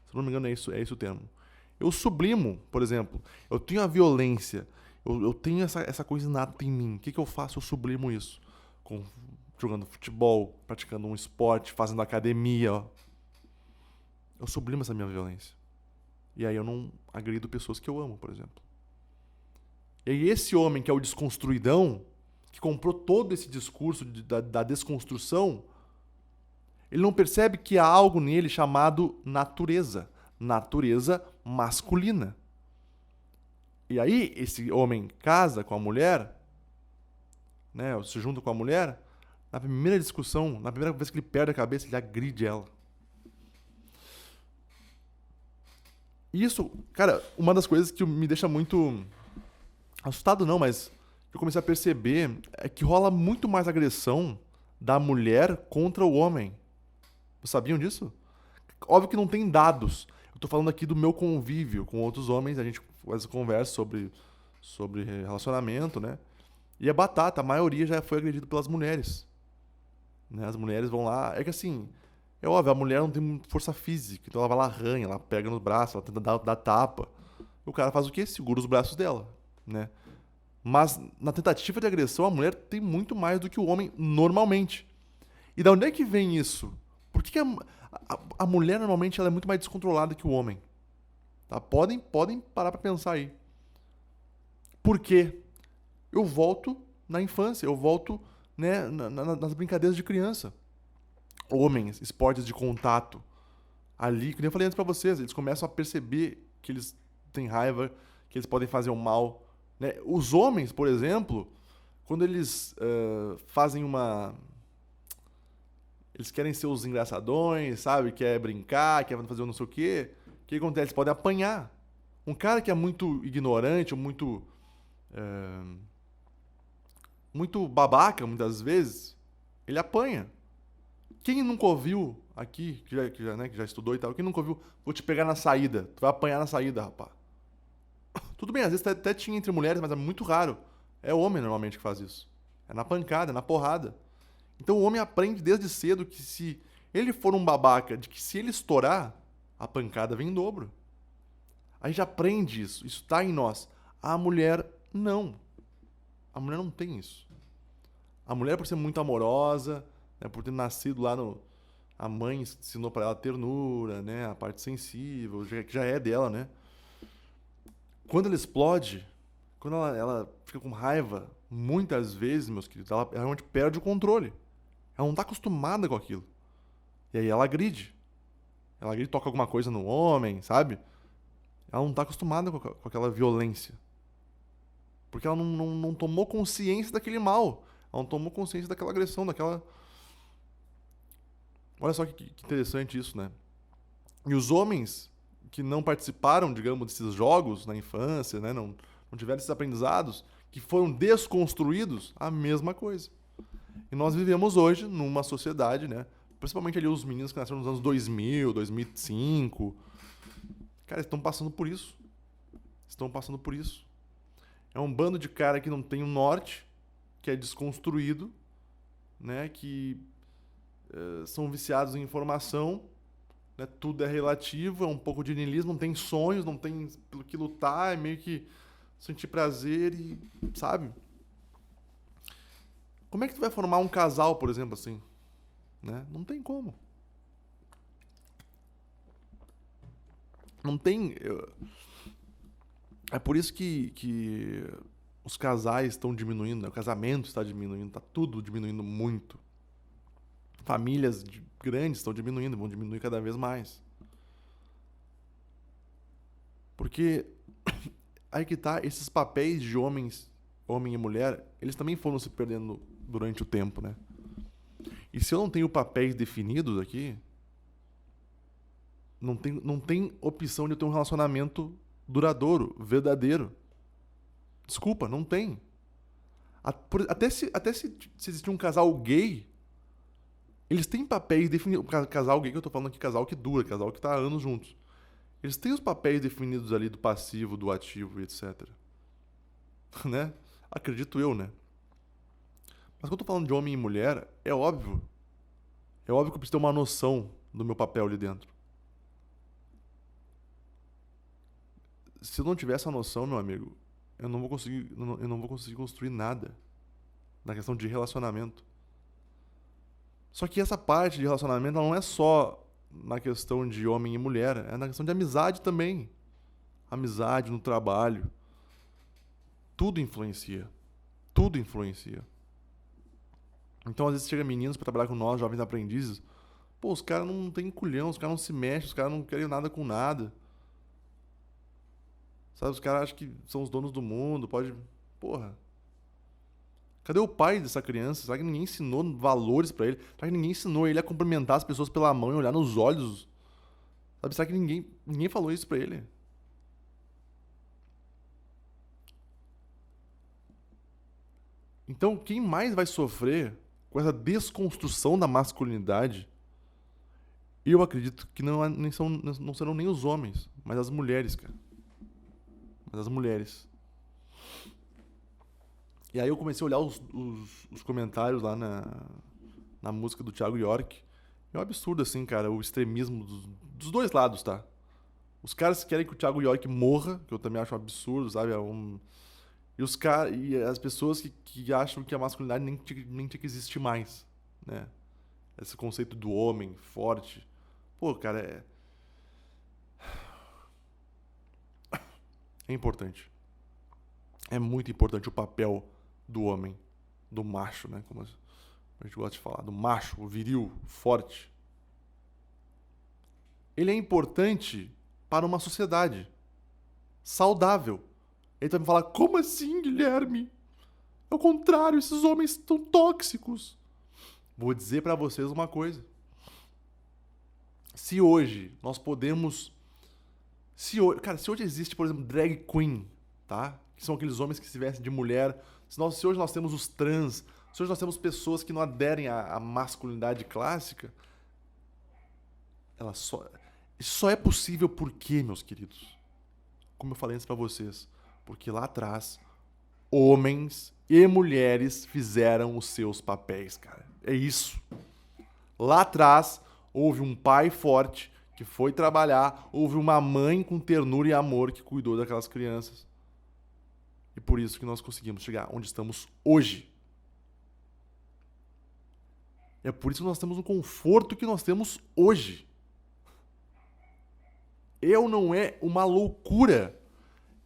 Se não me engano, é isso o termo. Eu sublimo, por exemplo, eu tenho a violência, eu tenho essa coisa inata em mim. O que eu faço? Eu sublimo isso. Jogando futebol, praticando um esporte, fazendo academia. Ó. Eu sublimo essa minha violência. E aí eu não agrido pessoas que eu amo, por exemplo. E aí esse homem que é o desconstruidão, que comprou todo esse discurso da desconstrução, ele não percebe que há algo nele chamado natureza. Natureza masculina. E aí, esse homem casa com a mulher, né, se junta com a mulher, na primeira discussão, na primeira vez que ele perde a cabeça, ele agride ela. Isso, cara, uma das coisas que me deixa muito assustado não, mas que eu comecei a perceber é que rola muito mais agressão da mulher contra o homem. Vocês sabiam disso? Óbvio que não tem dados. Eu tô falando aqui do meu convívio com outros homens, a gente faz conversa sobre relacionamento, né? E a batata, a maioria já foi agredida pelas mulheres. Né? As mulheres vão lá... É que assim, é óbvio, a mulher não tem força física, então ela vai lá, arranha, ela pega nos braços, ela tenta dar tapa. O cara faz o quê? Segura os braços dela, né? Mas na tentativa de agressão, a mulher tem muito mais do que o homem normalmente. E da onde é que vem isso? Por que a mulher normalmente ela é muito mais descontrolada que o homem? Tá? Podem parar pra pensar aí. Por quê? Eu volto na infância, eu volto, né, nas brincadeiras de criança. Homens, esportes de contato. Ali, como eu falei antes pra vocês, eles começam a perceber que eles têm raiva, que eles podem fazer o mal. Né? Os homens, por exemplo, quando eles fazem uma... Eles querem ser os engraçadões, sabe? Quer brincar, quer fazer não sei o quê. O que acontece? Eles podem apanhar. Um cara que é muito ignorante, ou muito babaca, muitas vezes, ele apanha. Quem nunca ouviu aqui, que já estudou e tal, quem nunca ouviu, vou te pegar na saída. Tu vai apanhar na saída, rapaz. Tudo bem, às vezes até tinha entre mulheres, mas é muito raro. É o homem normalmente que faz isso. É na pancada, é na porrada. Então o homem aprende desde cedo que se ele for um babaca, de que se ele estourar, a pancada vem em dobro. A gente aprende isso, isso está em nós. A mulher, não. A mulher não tem isso. A mulher, por ser muito amorosa, né, por ter nascido lá no... A mãe ensinou para ela a ternura, né, a parte sensível, que já é dela, né? Quando ela explode, quando ela fica com raiva, muitas vezes, meus queridos, ela realmente perde o controle. Ela não está acostumada com aquilo. E aí ela agride. Ela agride, toca alguma coisa no homem, sabe? Ela não está acostumada com aquela violência. Porque ela não tomou consciência daquele mal. Ela não tomou consciência daquela agressão, daquela... Olha só que interessante isso, né? E os homens que não participaram, digamos, desses jogos na infância, né? Não tiveram esses aprendizados, que foram desconstruídos, a mesma coisa. E nós vivemos hoje numa sociedade, né? Principalmente ali os meninos que nasceram nos anos 2000, 2005. Cara, estão passando por isso. Estão passando por isso. É um bando de cara que não tem um norte, que é desconstruído, né? Que são viciados em informação, né? Tudo é relativo, é um pouco de niilismo, não tem sonhos, não tem pelo que lutar, é meio que sentir prazer e, sabe? Como é que tu vai formar um casal, por exemplo, assim? Né? Não tem como. Não tem... É por isso que os casais estão diminuindo, né? O casamento está diminuindo, está tudo diminuindo muito. Famílias grandes estão diminuindo, vão diminuir cada vez mais. Porque aí que tá, esses papéis de homem e mulher, eles também foram se perdendo durante o tempo, né? E se eu não tenho papéis definidos aqui, não tem opção de eu ter um relacionamento duradouro, verdadeiro. Desculpa, não tem. Até se existir um casal gay, eles têm papéis definidos. Casal gay que eu tô falando aqui, casal que dura, casal que tá há anos juntos. Eles têm os papéis definidos ali do passivo, do ativo e etc. Né? Acredito eu, né? Mas quando eu tô falando de homem e mulher, é óbvio. É óbvio que eu preciso ter uma noção do meu papel ali dentro. Se eu não tiver essa noção, meu amigo, eu não vou conseguir construir nada na questão de relacionamento. Só que essa parte de relacionamento ela não é só na questão de homem e mulher, é na questão de amizade também. Amizade no trabalho. Tudo influencia. Tudo influencia. Então, às vezes, chega meninos pra trabalhar com nós, jovens aprendizes. Pô, os caras não têm culhão, os caras não se mexem, os caras não querem nada com nada. Sabe, os caras acham que são os donos do mundo, pode... Porra. Cadê o pai dessa criança? Será que ninguém ensinou valores pra ele? Será que ninguém ensinou ele a cumprimentar as pessoas pela mão e olhar nos olhos? Sabe, será que ninguém falou isso pra ele? Então, quem mais vai sofrer com essa desconstrução da masculinidade, eu acredito que não serão nem os homens, mas as mulheres, cara. Mas as mulheres. E aí eu comecei a olhar os comentários lá na música do Thiago York. É um absurdo, assim, cara, o extremismo dos dois lados, tá? Os caras querem que o Thiago York morra, que eu também acho um absurdo, sabe? E as pessoas que acham que a masculinidade nem tinha que existir mais, né? Esse conceito do homem forte. Pô, cara, é importante. É muito importante o papel do homem, do macho, né? Como a gente gosta de falar, do macho, o viril, forte. Ele é importante para uma sociedade saudável. Ele vai me falar, como assim, Guilherme? É o contrário, esses homens estão tóxicos. Vou dizer pra vocês uma coisa. Se hoje nós podemos... se hoje existe, por exemplo, drag queen, tá? Que são aqueles homens que se vestem de mulher. Se hoje nós temos os trans, se hoje nós temos pessoas que não aderem à masculinidade clássica, isso só é possível por quê, meus queridos? Como eu falei antes pra vocês. Porque lá atrás, homens e mulheres fizeram os seus papéis, cara. É isso. Lá atrás, houve um pai forte que foi trabalhar, houve uma mãe com ternura e amor que cuidou daquelas crianças. E por isso que nós conseguimos chegar onde estamos hoje. É por isso que nós temos o conforto que nós temos hoje. Não é uma loucura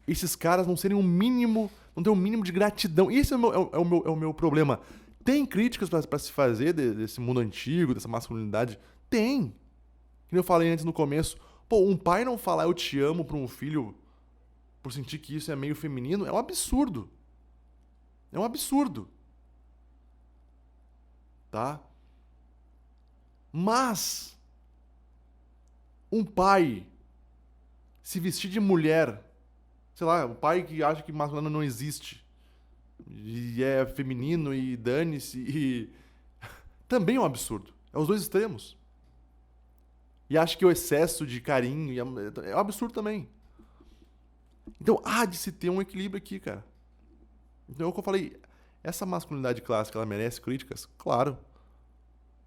esses caras não serem um mínimo, não ter um mínimo de gratidão. Esse é o meu problema. Tem críticas para se fazer desse mundo antigo, dessa masculinidade? Tem. Como eu falei antes no começo, pô, um pai não falar eu te amo para um filho por sentir que isso é meio feminino é um absurdo. É um absurdo. Tá? Mas um pai se vestir de mulher, sei lá, um pai que acha que masculino não existe e é feminino e dane-se e também é um absurdo. É os dois extremos. E acha que o excesso de carinho é um absurdo também. Então há de se ter um equilíbrio aqui, cara. Então é o que eu falei, essa masculinidade clássica, ela merece críticas? Claro.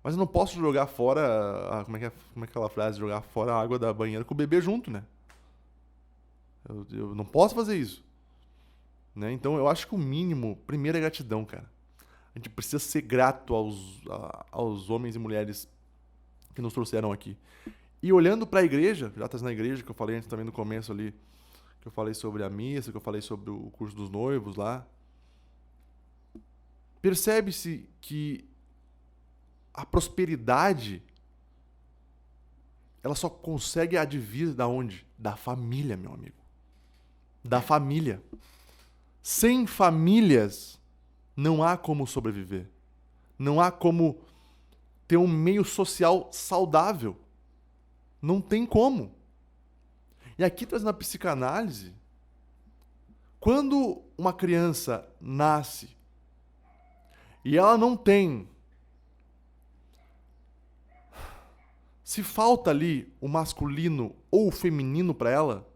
Mas eu não posso jogar fora, como é aquela frase, jogar fora a água da banheira com o bebê junto, né? Eu não posso fazer isso. Né? Então eu acho que o mínimo, primeiro é gratidão, cara. A gente precisa ser grato aos homens e mulheres que nos trouxeram aqui. E olhando para a igreja, já está na igreja, que eu falei antes também no começo ali, que eu falei sobre a missa, que eu falei sobre o curso dos noivos lá, percebe-se que a prosperidade ela só consegue advir da onde? Da família, meu amigo. Da família. Sem famílias, não há como sobreviver. Não há como ter um meio social saudável. Não tem como. E aqui trazendo a psicanálise, quando uma criança nasce e ela não tem, se falta ali o masculino ou o feminino para ela,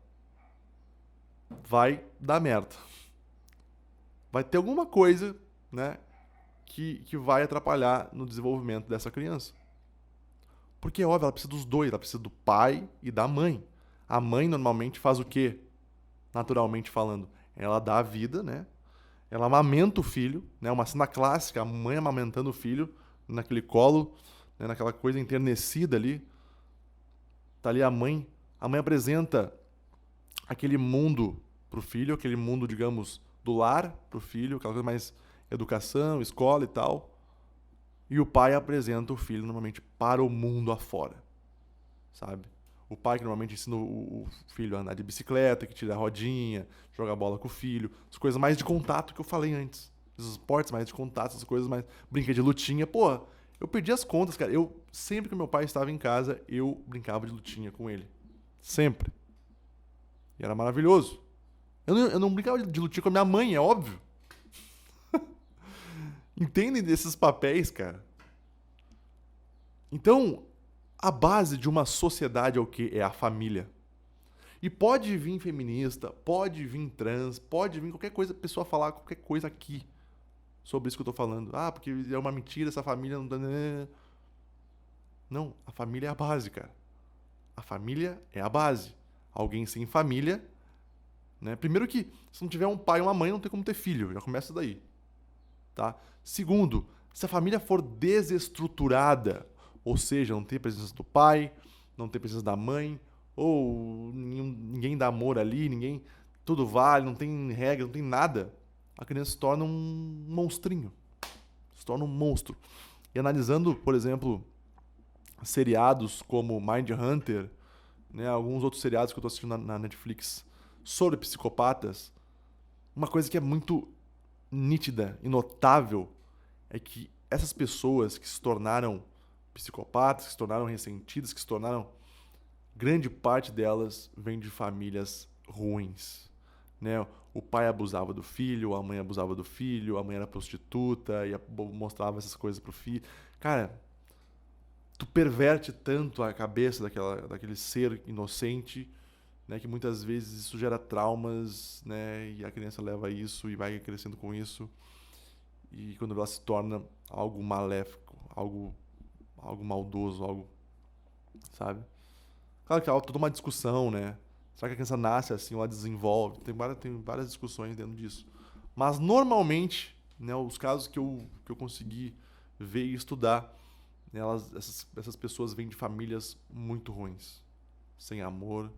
vai dar merda. Vai ter alguma coisa, né, que vai atrapalhar no desenvolvimento dessa criança. Porque, óbvio, ela precisa dos dois, ela precisa do pai e da mãe. A mãe normalmente faz o quê? Naturalmente falando, ela dá a vida, né? Ela amamenta o filho, né? Uma cena clássica, a mãe amamentando o filho naquele colo, né? Naquela coisa enternecida ali. Tá ali a mãe apresenta aquele mundo pro filho, aquele mundo, digamos, do lar pro filho, aquela coisa mais educação, escola e tal. E o pai apresenta o filho normalmente para o mundo afora, sabe? O pai que normalmente ensina o filho a andar de bicicleta, que tira a rodinha, joga bola com o filho, as coisas mais de contato que eu falei antes. Os esportes mais de contato, as coisas mais... Brinca de lutinha. Pô, eu perdi as contas, cara. Sempre que meu pai estava em casa, eu brincava de lutinha com ele. Sempre. E era maravilhoso. Eu não brincava de lutinha com a minha mãe, é óbvio. Entendem desses papéis, cara? Então, a base de uma sociedade é o quê? É a família. E pode vir feminista, pode vir trans, pode vir qualquer coisa, pessoa falar qualquer coisa aqui sobre isso que eu tô falando. Ah, porque é uma mentira, essa família não... Não, a família é a base, cara. A família é a base. Alguém sem família, né? Primeiro que, se não tiver um pai e uma mãe, não tem como ter filho. Já começa daí. Tá? Segundo, se a família for desestruturada, ou seja, não tem presença do pai, não tem presença da mãe, ou ninguém dá amor ali, ninguém, tudo vale, não tem regra, não tem nada, a criança se torna um monstrinho, se torna um monstro. E analisando, por exemplo, seriados como Mindhunter, né, alguns outros seriados que eu estou assistindo na Netflix sobre psicopatas, uma coisa que é muito nítida e notável é que essas pessoas que se tornaram psicopatas, que se tornaram ressentidas, que se tornaram... Grande parte delas vem de famílias ruins, né? O pai abusava do filho, a mãe abusava do filho, a mãe era prostituta e mostrava essas coisas pro filho. Cara, tu perverte tanto a cabeça daquele ser inocente, né? Que muitas vezes isso gera traumas, né? E a criança leva isso e vai crescendo com isso. E quando ela se torna algo maléfico, algo maldoso, algo, sabe? Claro que há toda uma discussão, né? Será que a criança nasce assim, ou ela desenvolve? Tem várias discussões dentro disso. Mas normalmente, né, os casos que eu consegui ver e estudar, né, essas pessoas vêm de famílias muito ruins. Sem amor,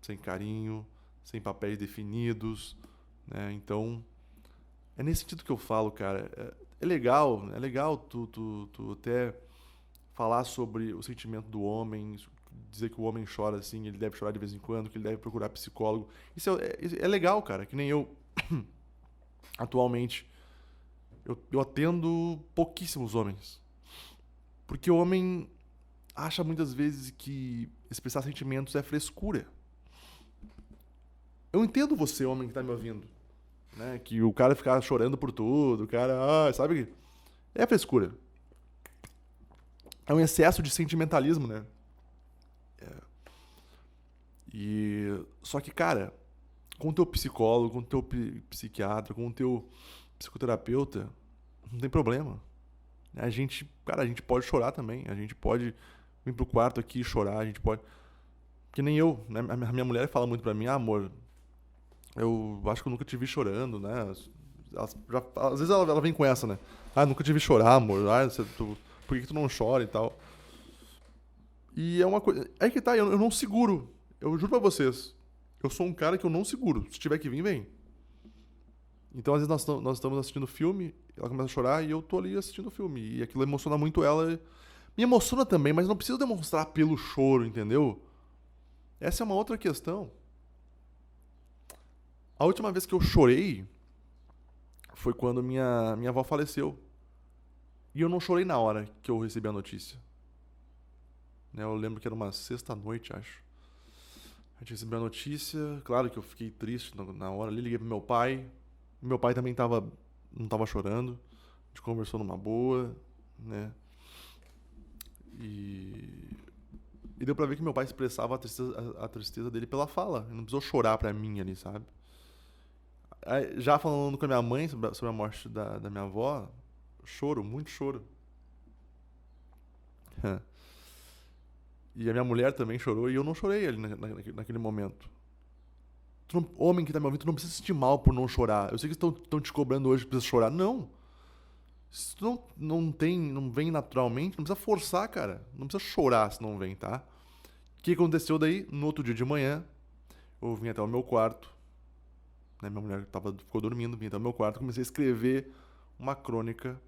sem carinho, sem papéis definidos, né? Então, é nesse sentido que eu falo, cara. É legal tu até falar sobre o sentimento do homem, dizer que o homem chora assim, ele deve chorar de vez em quando, que ele deve procurar psicólogo. Isso é legal, cara, que nem eu, atualmente, eu atendo pouquíssimos homens. Porque o homem acha muitas vezes que expressar sentimentos é frescura. Eu entendo você, homem que tá me ouvindo, né? Que o cara ficar chorando por tudo, o cara, sabe? É frescura. É um excesso de sentimentalismo, né? E só que, cara, com o teu psicólogo, com o teu psiquiatra, com o teu psicoterapeuta, não tem problema. Cara, a gente pode chorar também. A gente pode vir pro quarto aqui e chorar, a gente pode. Que nem eu, né? A minha mulher fala muito pra mim, amor, eu acho que eu nunca te vi chorando, né? Às vezes ela vem com essa, né? Nunca te vi chorar, amor. Por que tu não chora e tal? E é uma coisa. É que tá, eu não seguro. Eu juro pra vocês. Eu sou um cara que eu não seguro. Se tiver que vir, vem. Então, às vezes, nós estamos assistindo filme, ela começa a chorar e eu tô ali assistindo o filme. E aquilo emociona muito ela. Me emociona também, mas não preciso demonstrar pelo choro, entendeu? Essa é uma outra questão. A última vez que eu chorei foi quando minha avó faleceu. E eu não chorei na hora que eu recebi a notícia. Né, eu lembro que era uma sexta-noite, acho. A gente recebeu a notícia. Claro que eu fiquei triste na hora ali. Liguei pro meu pai. Meu pai também não tava chorando. A gente conversou numa boa, né? E deu pra ver que meu pai expressava a tristeza dele pela fala. Ele não precisou chorar pra mim ali, sabe? Aí, já falando com a minha mãe sobre a morte da minha avó, choro, muito choro. E a minha mulher também chorou e eu não chorei ali naquele momento. Homem que tá me ouvindo, tu não precisa se sentir mal por não chorar. Eu sei que estão te cobrando hoje que precisa chorar. Não. Se tu não vem naturalmente, não precisa forçar, cara. Não precisa chorar se não vem, tá? O que aconteceu daí? No outro dia de manhã, eu vim até o meu quarto. Né? Minha mulher ficou dormindo, vim até o meu quarto, comecei a escrever uma crônica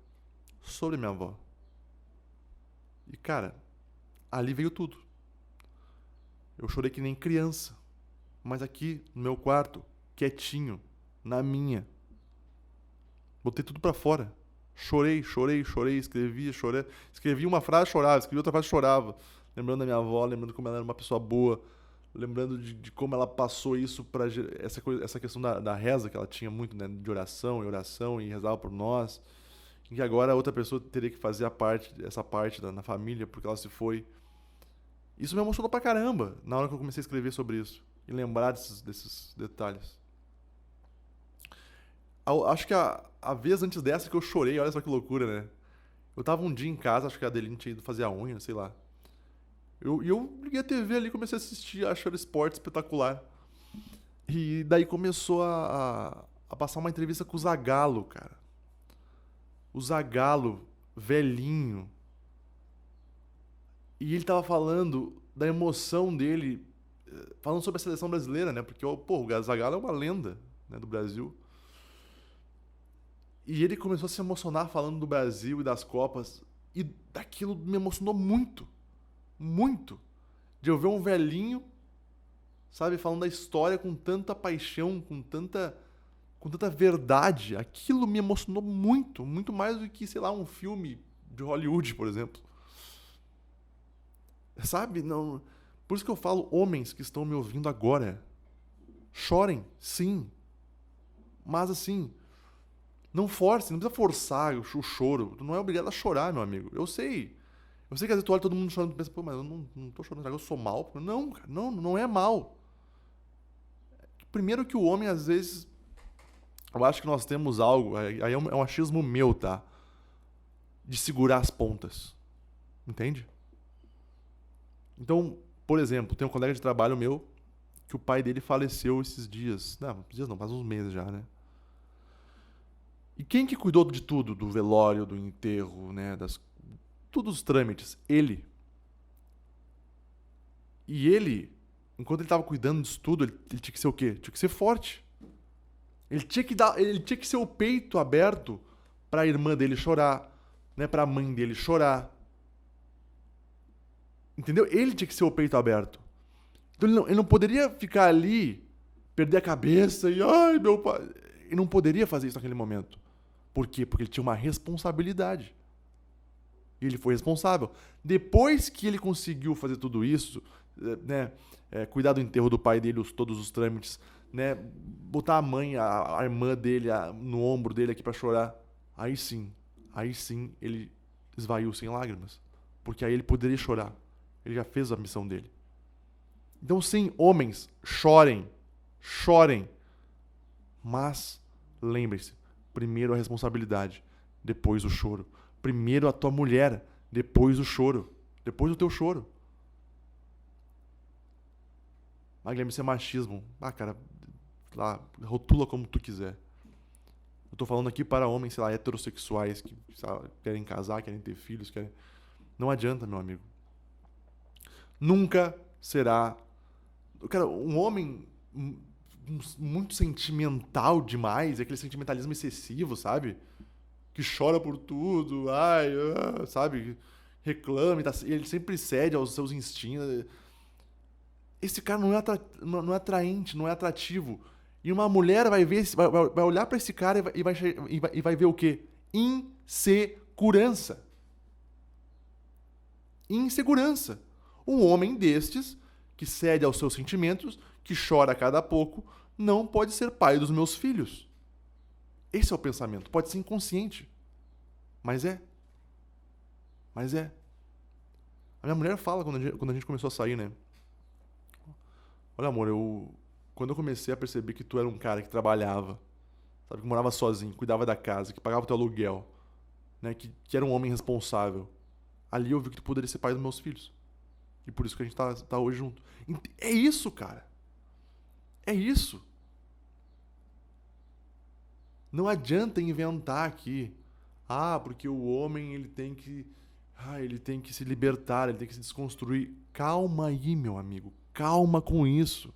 sobre minha avó. E, cara, ali veio tudo. Eu chorei que nem criança. Mas aqui, no meu quarto, quietinho, na minha. Botei tudo pra fora. Chorei, escrevi, chorei. Escrevi uma frase, chorava. Escrevi outra frase, chorava. Lembrando da minha avó, lembrando como ela era uma pessoa boa. Lembrando de como ela passou isso pra essa questão da reza que ela tinha muito, né? De oração e rezava por nós. E que agora a outra pessoa teria que fazer essa parte na família, porque ela se foi. Isso me emocionou pra caramba na hora que eu comecei a escrever sobre isso. E lembrar desses detalhes. Acho que a vez antes dessa que eu chorei, olha só que loucura, né? Eu tava um dia em casa, acho que a Adeline tinha ido fazer a unha, sei lá. Eu liguei a TV ali e comecei a assistir, achando esporte espetacular. E daí começou a passar uma entrevista com o Zagallo, cara. O Zagallo, velhinho. E ele tava falando da emoção dele, falando sobre a seleção brasileira, né? Porque, pô, o Zagallo é uma lenda, né, do Brasil. E ele começou a se emocionar falando do Brasil e das Copas. E daquilo me emocionou muito. Muito. De eu ver um velhinho, sabe, falando da história com tanta paixão, com tanta verdade. Aquilo me emocionou muito. Muito mais do que, sei lá, um filme de Hollywood, por exemplo. Sabe? Não. Por isso que eu falo, homens que estão me ouvindo agora, chorem, sim. Mas assim, não force, não precisa forçar o choro. Tu não é obrigado a chorar, meu amigo. Eu sei. Eu sei que às vezes tu olha todo mundo chorando e pensa, pô, mas eu não tô chorando, será que eu sou mal? Não, cara, não é mal. Primeiro que o homem, às vezes, eu acho que nós temos algo, aí é um achismo meu, tá? De segurar as pontas. Entende? Então, por exemplo, tem um colega de trabalho meu que o pai dele faleceu esses dias. Não, dias não, faz uns meses já, né? E quem que cuidou de tudo? Do velório, do enterro, né? Todos os trâmites. Ele. E ele, enquanto ele estava cuidando disso tudo, ele tinha que ser o quê? Tinha que ser forte. Ele tinha que ser o peito aberto para a irmã dele chorar, né? Para a mãe dele chorar. Entendeu? Ele tinha que ser o peito aberto. Então ele não poderia ficar ali, perder a cabeça e ai, meu pai. Ele não poderia fazer isso naquele momento. Por quê? Porque ele tinha uma responsabilidade. E ele foi responsável. Depois que ele conseguiu fazer tudo isso, né, cuidar do enterro do pai dele, todos os trâmites, né, botar a mãe, a irmã dele no ombro dele aqui pra chorar, aí sim ele esvaiu sem lágrimas. Porque aí ele poderia chorar. Ele já fez a missão dele. Então sim, homens, chorem. Mas, lembrem-se, primeiro a responsabilidade, depois o choro. Primeiro a tua mulher, depois o choro. Depois o teu choro. Mas Guilherme, isso é machismo. Ah, cara, lá, rotula como tu quiser. Eu tô falando aqui para homens, sei lá, heterossexuais que querem casar, querem ter filhos, querem... Não adianta, meu amigo. Nunca será... Cara, um homem muito sentimental demais, aquele sentimentalismo excessivo, sabe? Que chora por tudo, sabe? Reclama, ele sempre cede aos seus instintos. Esse cara não é atraente, não é atrativo. E uma mulher vai ver, vai olhar pra esse cara e vai ver o quê? Insegurança. Insegurança. Um homem destes, que cede aos seus sentimentos, que chora a cada pouco, não pode ser pai dos meus filhos. Esse é o pensamento. Pode ser inconsciente. Mas é. A minha mulher fala quando a gente começou a sair, né? Olha, amor, quando eu comecei a perceber que tu era um cara que trabalhava, sabe, que morava sozinho, cuidava da casa, que pagava o teu aluguel, né, que era um homem responsável, ali eu vi que tu poderia ser pai dos meus filhos. E por isso que a gente tá hoje junto. É isso, cara. É isso. Não adianta inventar aqui. Porque o homem ele tem que se libertar, ele tem que se desconstruir. Calma aí, meu amigo. Calma com isso.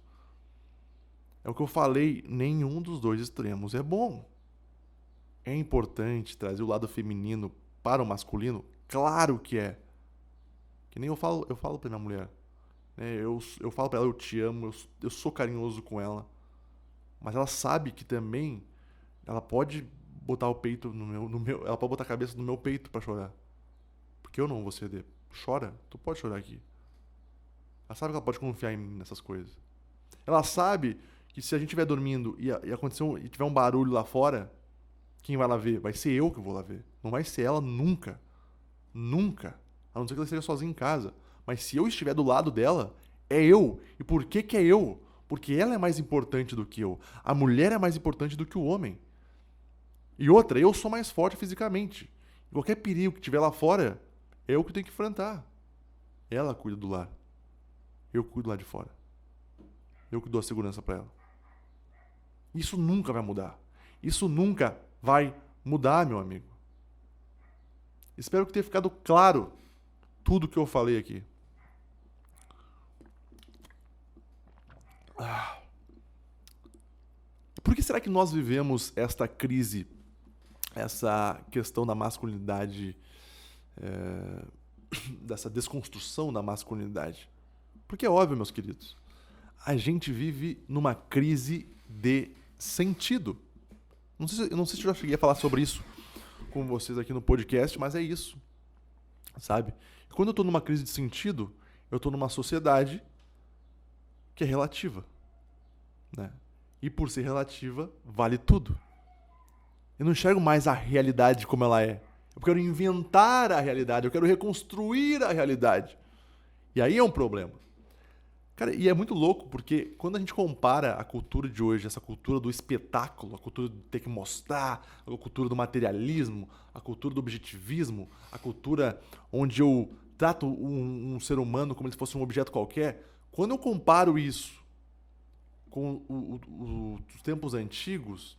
É o que eu falei, nenhum dos dois extremos é bom. É importante trazer o lado feminino para o masculino? Claro que é. Que nem eu falo pra minha mulher. Né? Eu falo pra ela, eu te amo, eu sou carinhoso com ela. Mas ela sabe que também ela pode botar o peito ela pode botar a cabeça no meu peito pra chorar. Porque eu não vou ceder. Chora, tu pode chorar aqui. Ela sabe que ela pode confiar em mim nessas coisas. Ela sabe que se a gente estiver dormindo e tiver um barulho lá fora, quem vai lá ver? Vai ser eu que vou lá ver. Não vai ser ela nunca. Nunca. A não ser que ela esteja sozinha em casa. Mas se eu estiver do lado dela, é eu. E por que é eu? Porque ela é mais importante do que eu. A mulher é mais importante do que o homem. E outra, eu sou mais forte fisicamente. Qualquer perigo que tiver lá fora, é eu que tenho que enfrentar. Ela cuida do lar. Eu cuido lá de fora. Eu que dou a segurança pra ela. Isso nunca vai mudar. Isso nunca vai mudar, meu amigo. Espero que tenha ficado claro tudo que eu falei aqui. Por que será que nós vivemos esta crise, essa questão da masculinidade, dessa desconstrução da masculinidade? Porque é óbvio, meus queridos, a gente vive numa crise de sentido. Eu não sei se eu já cheguei a falar sobre isso com vocês aqui no podcast, mas é isso, sabe? E quando eu tô numa crise de sentido, eu tô numa sociedade que é relativa, né? E por ser relativa, vale tudo. Eu não enxergo mais a realidade como ela é. Eu quero inventar a realidade, eu quero reconstruir a realidade. E aí é um problema. Cara, e é muito louco, porque quando a gente compara a cultura de hoje, essa cultura do espetáculo, a cultura de ter que mostrar, a cultura do materialismo, a cultura do objetivismo, a cultura onde eu trato um ser humano como se fosse um objeto qualquer, quando eu comparo isso com os tempos antigos,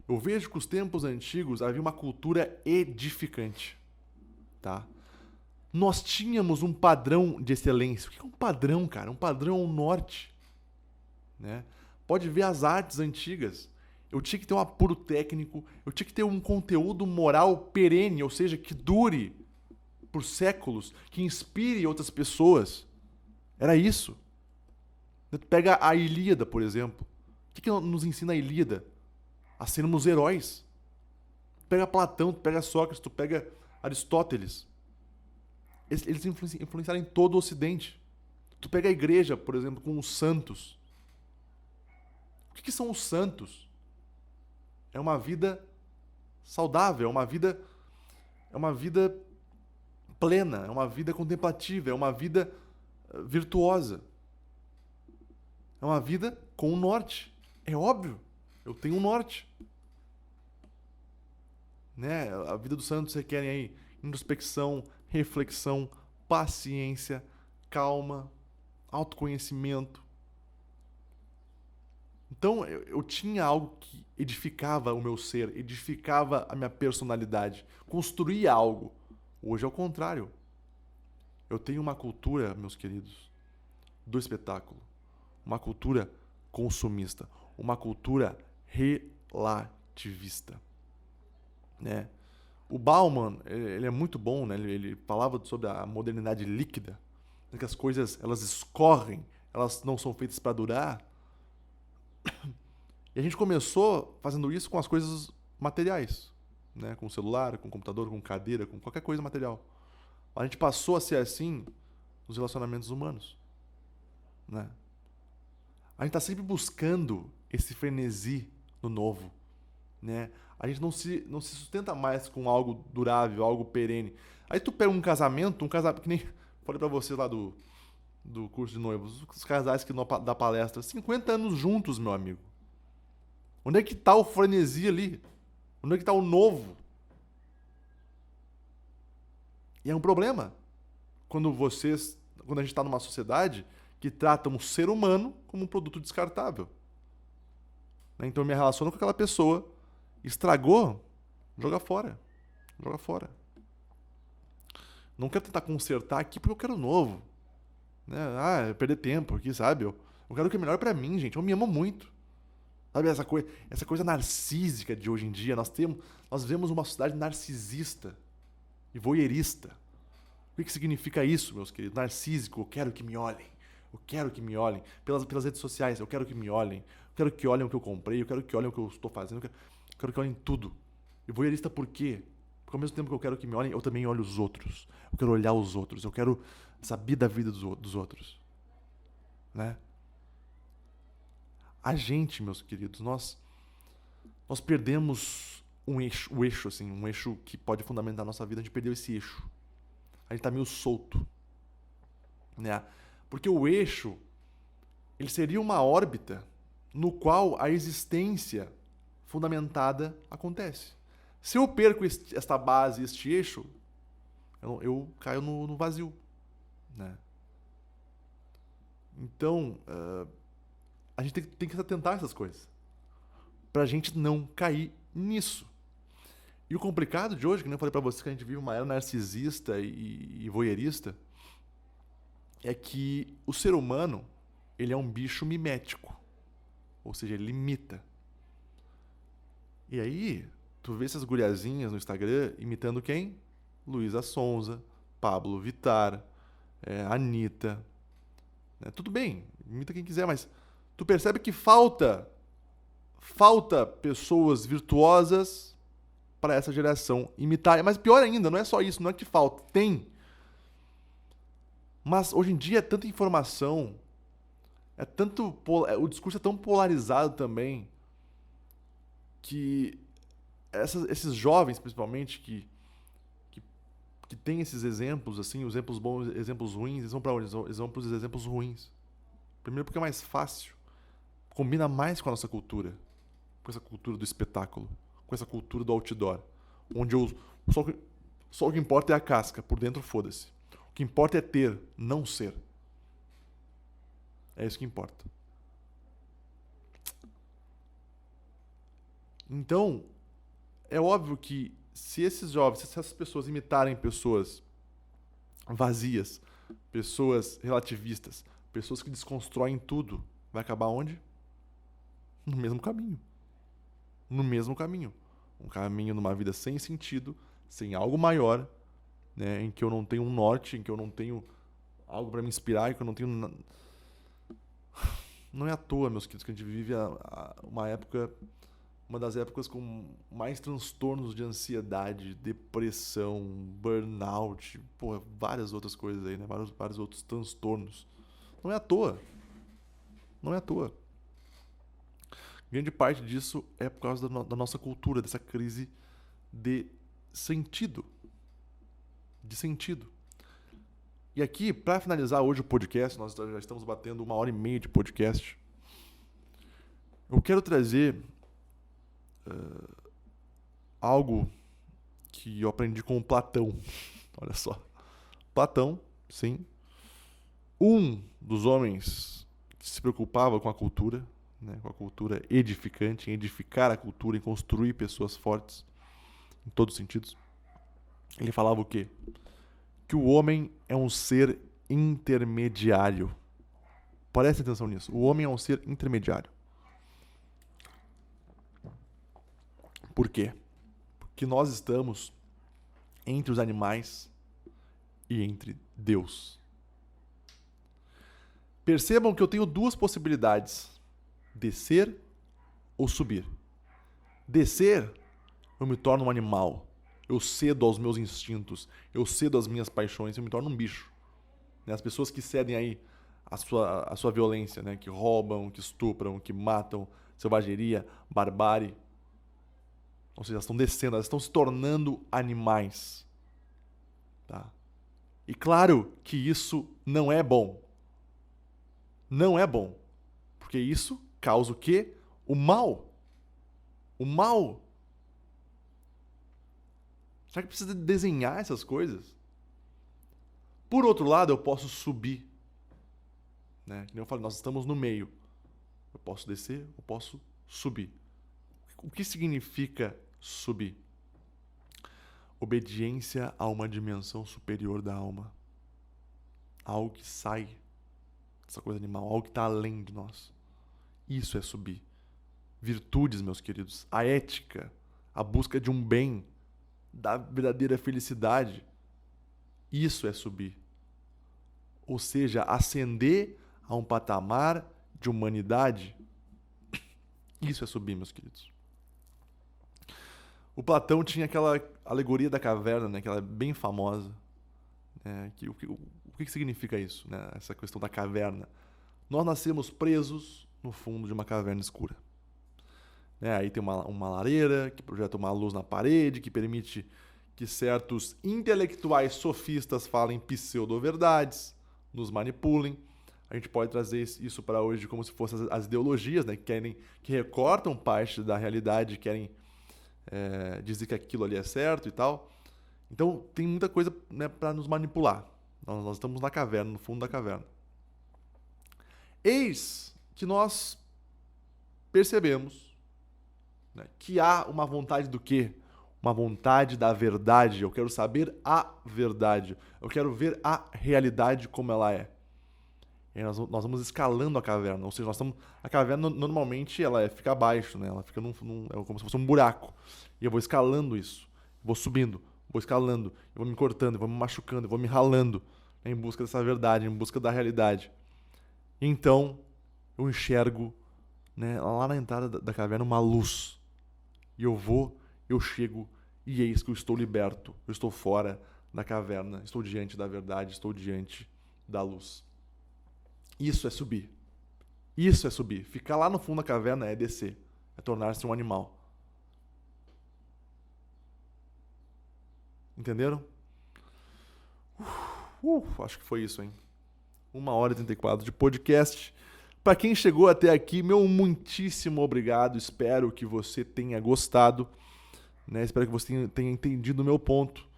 eu vejo que os tempos antigos havia uma cultura edificante, tá? Nós tínhamos um padrão de excelência. O que é um padrão, cara? Um padrão é um norte, né? Pode ver as artes antigas. Eu tinha que ter um apuro técnico, eu tinha que ter um conteúdo moral perene, ou seja, que dure por séculos, que inspire outras pessoas. Era isso. Tu pega a Ilíada, por exemplo. O que nos ensina a Ilíada? A sermos heróis. Tu pega Platão, tu pega Sócrates, tu pega Aristóteles. Eles influenciaram em todo o Ocidente. Tu pega a igreja, por exemplo, com os santos. O que são os santos? É uma vida saudável, é uma vida plena, é uma vida contemplativa, é uma vida virtuosa. É uma vida com um norte. É óbvio, eu tenho um norte. Né? A vida dos santos requerem aí introspecção, reflexão, paciência, calma, autoconhecimento. Então eu tinha algo que edificava o meu ser, edificava a minha personalidade, construía algo. Hoje é o contrário. Eu tenho uma cultura, meus queridos, do espetáculo, uma cultura consumista, uma cultura relativista, né? O Bauman, ele é muito bom, né? Ele falava sobre a modernidade líquida, que as coisas elas escorrem, elas não são feitas para durar. E a gente começou fazendo isso com as coisas materiais, né? Com o celular, com o computador, com cadeira, com qualquer coisa material. A gente passou a ser assim nos relacionamentos humanos, né? A gente está sempre buscando esse frenesi no novo, né? A gente não se sustenta mais com algo durável, algo perene. Aí tu pega um casamento que nem falei pra vocês lá do curso de noivos, os casais que da palestra, 50 anos juntos, meu amigo. Onde é que tá o frenesi ali? Onde é que tá o novo? E é um problema quando a gente está numa sociedade que trata um ser humano como um produto descartável. Né? Então eu me relaciono com aquela pessoa, estragou, joga fora. Joga fora. Não quero tentar consertar aqui porque eu quero novo. Né? Perder tempo aqui, sabe? Eu quero o que é melhor pra mim, gente. Eu me amo muito. Sabe, essa coisa narcísica de hoje em dia, nós vemos uma sociedade narcisista e voyeurista. O que significa isso, meus queridos? Narcísico, eu quero que me olhem. Eu quero que me olhem. Pelas redes sociais, eu quero que me olhem. Eu quero que olhem o que eu comprei, eu quero que olhem o que eu estou fazendo, eu quero que olhem tudo. E voyeurista por quê? Porque ao mesmo tempo que eu quero que me olhem, eu também olho os outros. Eu quero olhar os outros, eu quero saber da vida dos outros. Né? A gente, meus queridos, nós perdemos o eixo, assim, um eixo que pode fundamentar a nossa vida, a gente perdeu esse eixo. A gente tá meio solto, né? Porque o eixo, ele seria uma órbita no qual a existência fundamentada acontece. Se eu perco esta base, este eixo, eu caio no vazio, né? Então, a gente tem que se atentar a essas coisas, pra gente não cair nisso. E o complicado de hoje, que nem eu falei pra vocês que a gente vive uma era narcisista e voyeurista, é que o ser humano, ele é um bicho mimético. Ou seja, ele imita. E aí, tu vê essas guriazinhas no Instagram imitando quem? Luísa Sonza, Pablo Vittar, Anitta. Né? Tudo bem, imita quem quiser, mas tu percebe que falta pessoas virtuosas para essa geração imitar. Mas pior ainda, não é só isso, não é que falta, tem. Mas hoje em dia é tanta informação, o discurso é tão polarizado também, que esses jovens, principalmente, que têm esses exemplos, assim, os exemplos bons, exemplos ruins, eles vão para onde? Eles vão para os exemplos ruins. Primeiro porque é mais fácil. Combina mais com a nossa cultura. Com essa cultura do espetáculo. Com essa cultura do outdoor. Onde só o que importa é a casca. Por dentro, foda-se. O que importa é ter, não ser. É isso que importa. Então, é óbvio que se esses jovens, se essas pessoas imitarem pessoas vazias, pessoas relativistas, pessoas que desconstroem tudo, vai acabar onde? No mesmo caminho. No mesmo caminho. Um caminho numa vida sem sentido, sem algo maior, né, em que eu não tenho um norte, em que eu não tenho algo para me inspirar, em que eu não tenho... Não é à toa, meus queridos, que a gente vive uma das épocas com mais transtornos de ansiedade, depressão, burnout, porra, várias outras coisas aí, né? Vários outros transtornos. Não é à toa. Não é à toa. Grande parte disso é por causa da nossa cultura, dessa crise de sentido. De sentido. E aqui, para finalizar hoje o podcast, nós já estamos batendo 1h30 de podcast. Eu quero trazer algo que eu aprendi com o Platão. Olha só. Platão, sim. Um dos homens que se preocupava com a cultura, né, com a cultura edificante, em edificar a cultura, em construir pessoas fortes, em todos os sentidos. Ele falava o quê? Que o homem é um ser intermediário. Preste atenção nisso. O homem é um ser intermediário. Por quê? Porque nós estamos entre os animais e entre Deus. Percebam que eu tenho duas possibilidades: descer ou subir. Descer, eu me torno um animal. Eu cedo aos meus instintos. Eu cedo às minhas paixões. Eu me torno um bicho. As pessoas que cedem aí à sua violência, né? Que roubam, que estupram, que matam, selvageria, barbárie. Ou seja, elas estão descendo, elas estão se tornando animais. Tá? E claro que isso não é bom. Não é bom. Porque isso causa o quê? O mal. O mal. Será que precisa desenhar essas coisas? Por outro lado, eu posso subir. Né? Como eu falei, nós estamos no meio. Eu posso descer, eu posso subir. O que significa subir? Obediência a uma dimensão superior da alma. Algo que sai dessa coisa animal, algo que está além de nós. Isso é subir. Virtudes, meus queridos. A ética, a busca de um bem, da verdadeira felicidade. Isso é subir. Ou seja, ascender a um patamar de humanidade. Isso é subir, meus queridos. O Platão tinha aquela alegoria da caverna, né, que ela é bem famosa. O que significa isso, né, essa questão da caverna? Nós nascemos presos no fundo de uma caverna escura. Aí tem uma lareira que projeta uma luz na parede, que permite que certos intelectuais sofistas falem pseudo-verdades, nos manipulem. A gente pode trazer isso para hoje como se fossem as ideologias, né, que recortam parte da realidade, querem dizer que aquilo ali é certo e tal. Então tem muita coisa, né, para nos manipular. Nós estamos na caverna, no fundo da caverna. Eis que nós percebemos, né, que há uma vontade do quê? Uma vontade da verdade. Eu quero saber a verdade. Eu quero ver a realidade como ela é. E nós vamos escalando a caverna. Ou seja, a caverna normalmente ela fica abaixo, né? Ela fica é como se fosse um buraco. E eu vou escalando isso. Vou subindo, vou escalando, eu vou me cortando, eu vou me machucando, eu vou me ralando, né, em busca dessa verdade, em busca da realidade. Então, eu enxergo, né, lá na entrada da caverna uma luz. E eu chego e eis que eu estou liberto. Eu estou fora da caverna, estou diante da verdade, estou diante da luz. Isso é subir. Isso é subir. Ficar lá no fundo da caverna é descer. É tornar-se um animal. Entenderam? Acho que foi isso, hein? 1h34 de podcast. Para quem chegou até aqui, meu muitíssimo obrigado. Espero que você tenha gostado, né? Espero que você tenha entendido o meu ponto.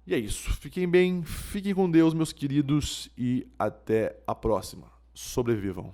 E é isso. Fiquem bem, fiquem com Deus, meus queridos, e até a próxima. Sobrevivam.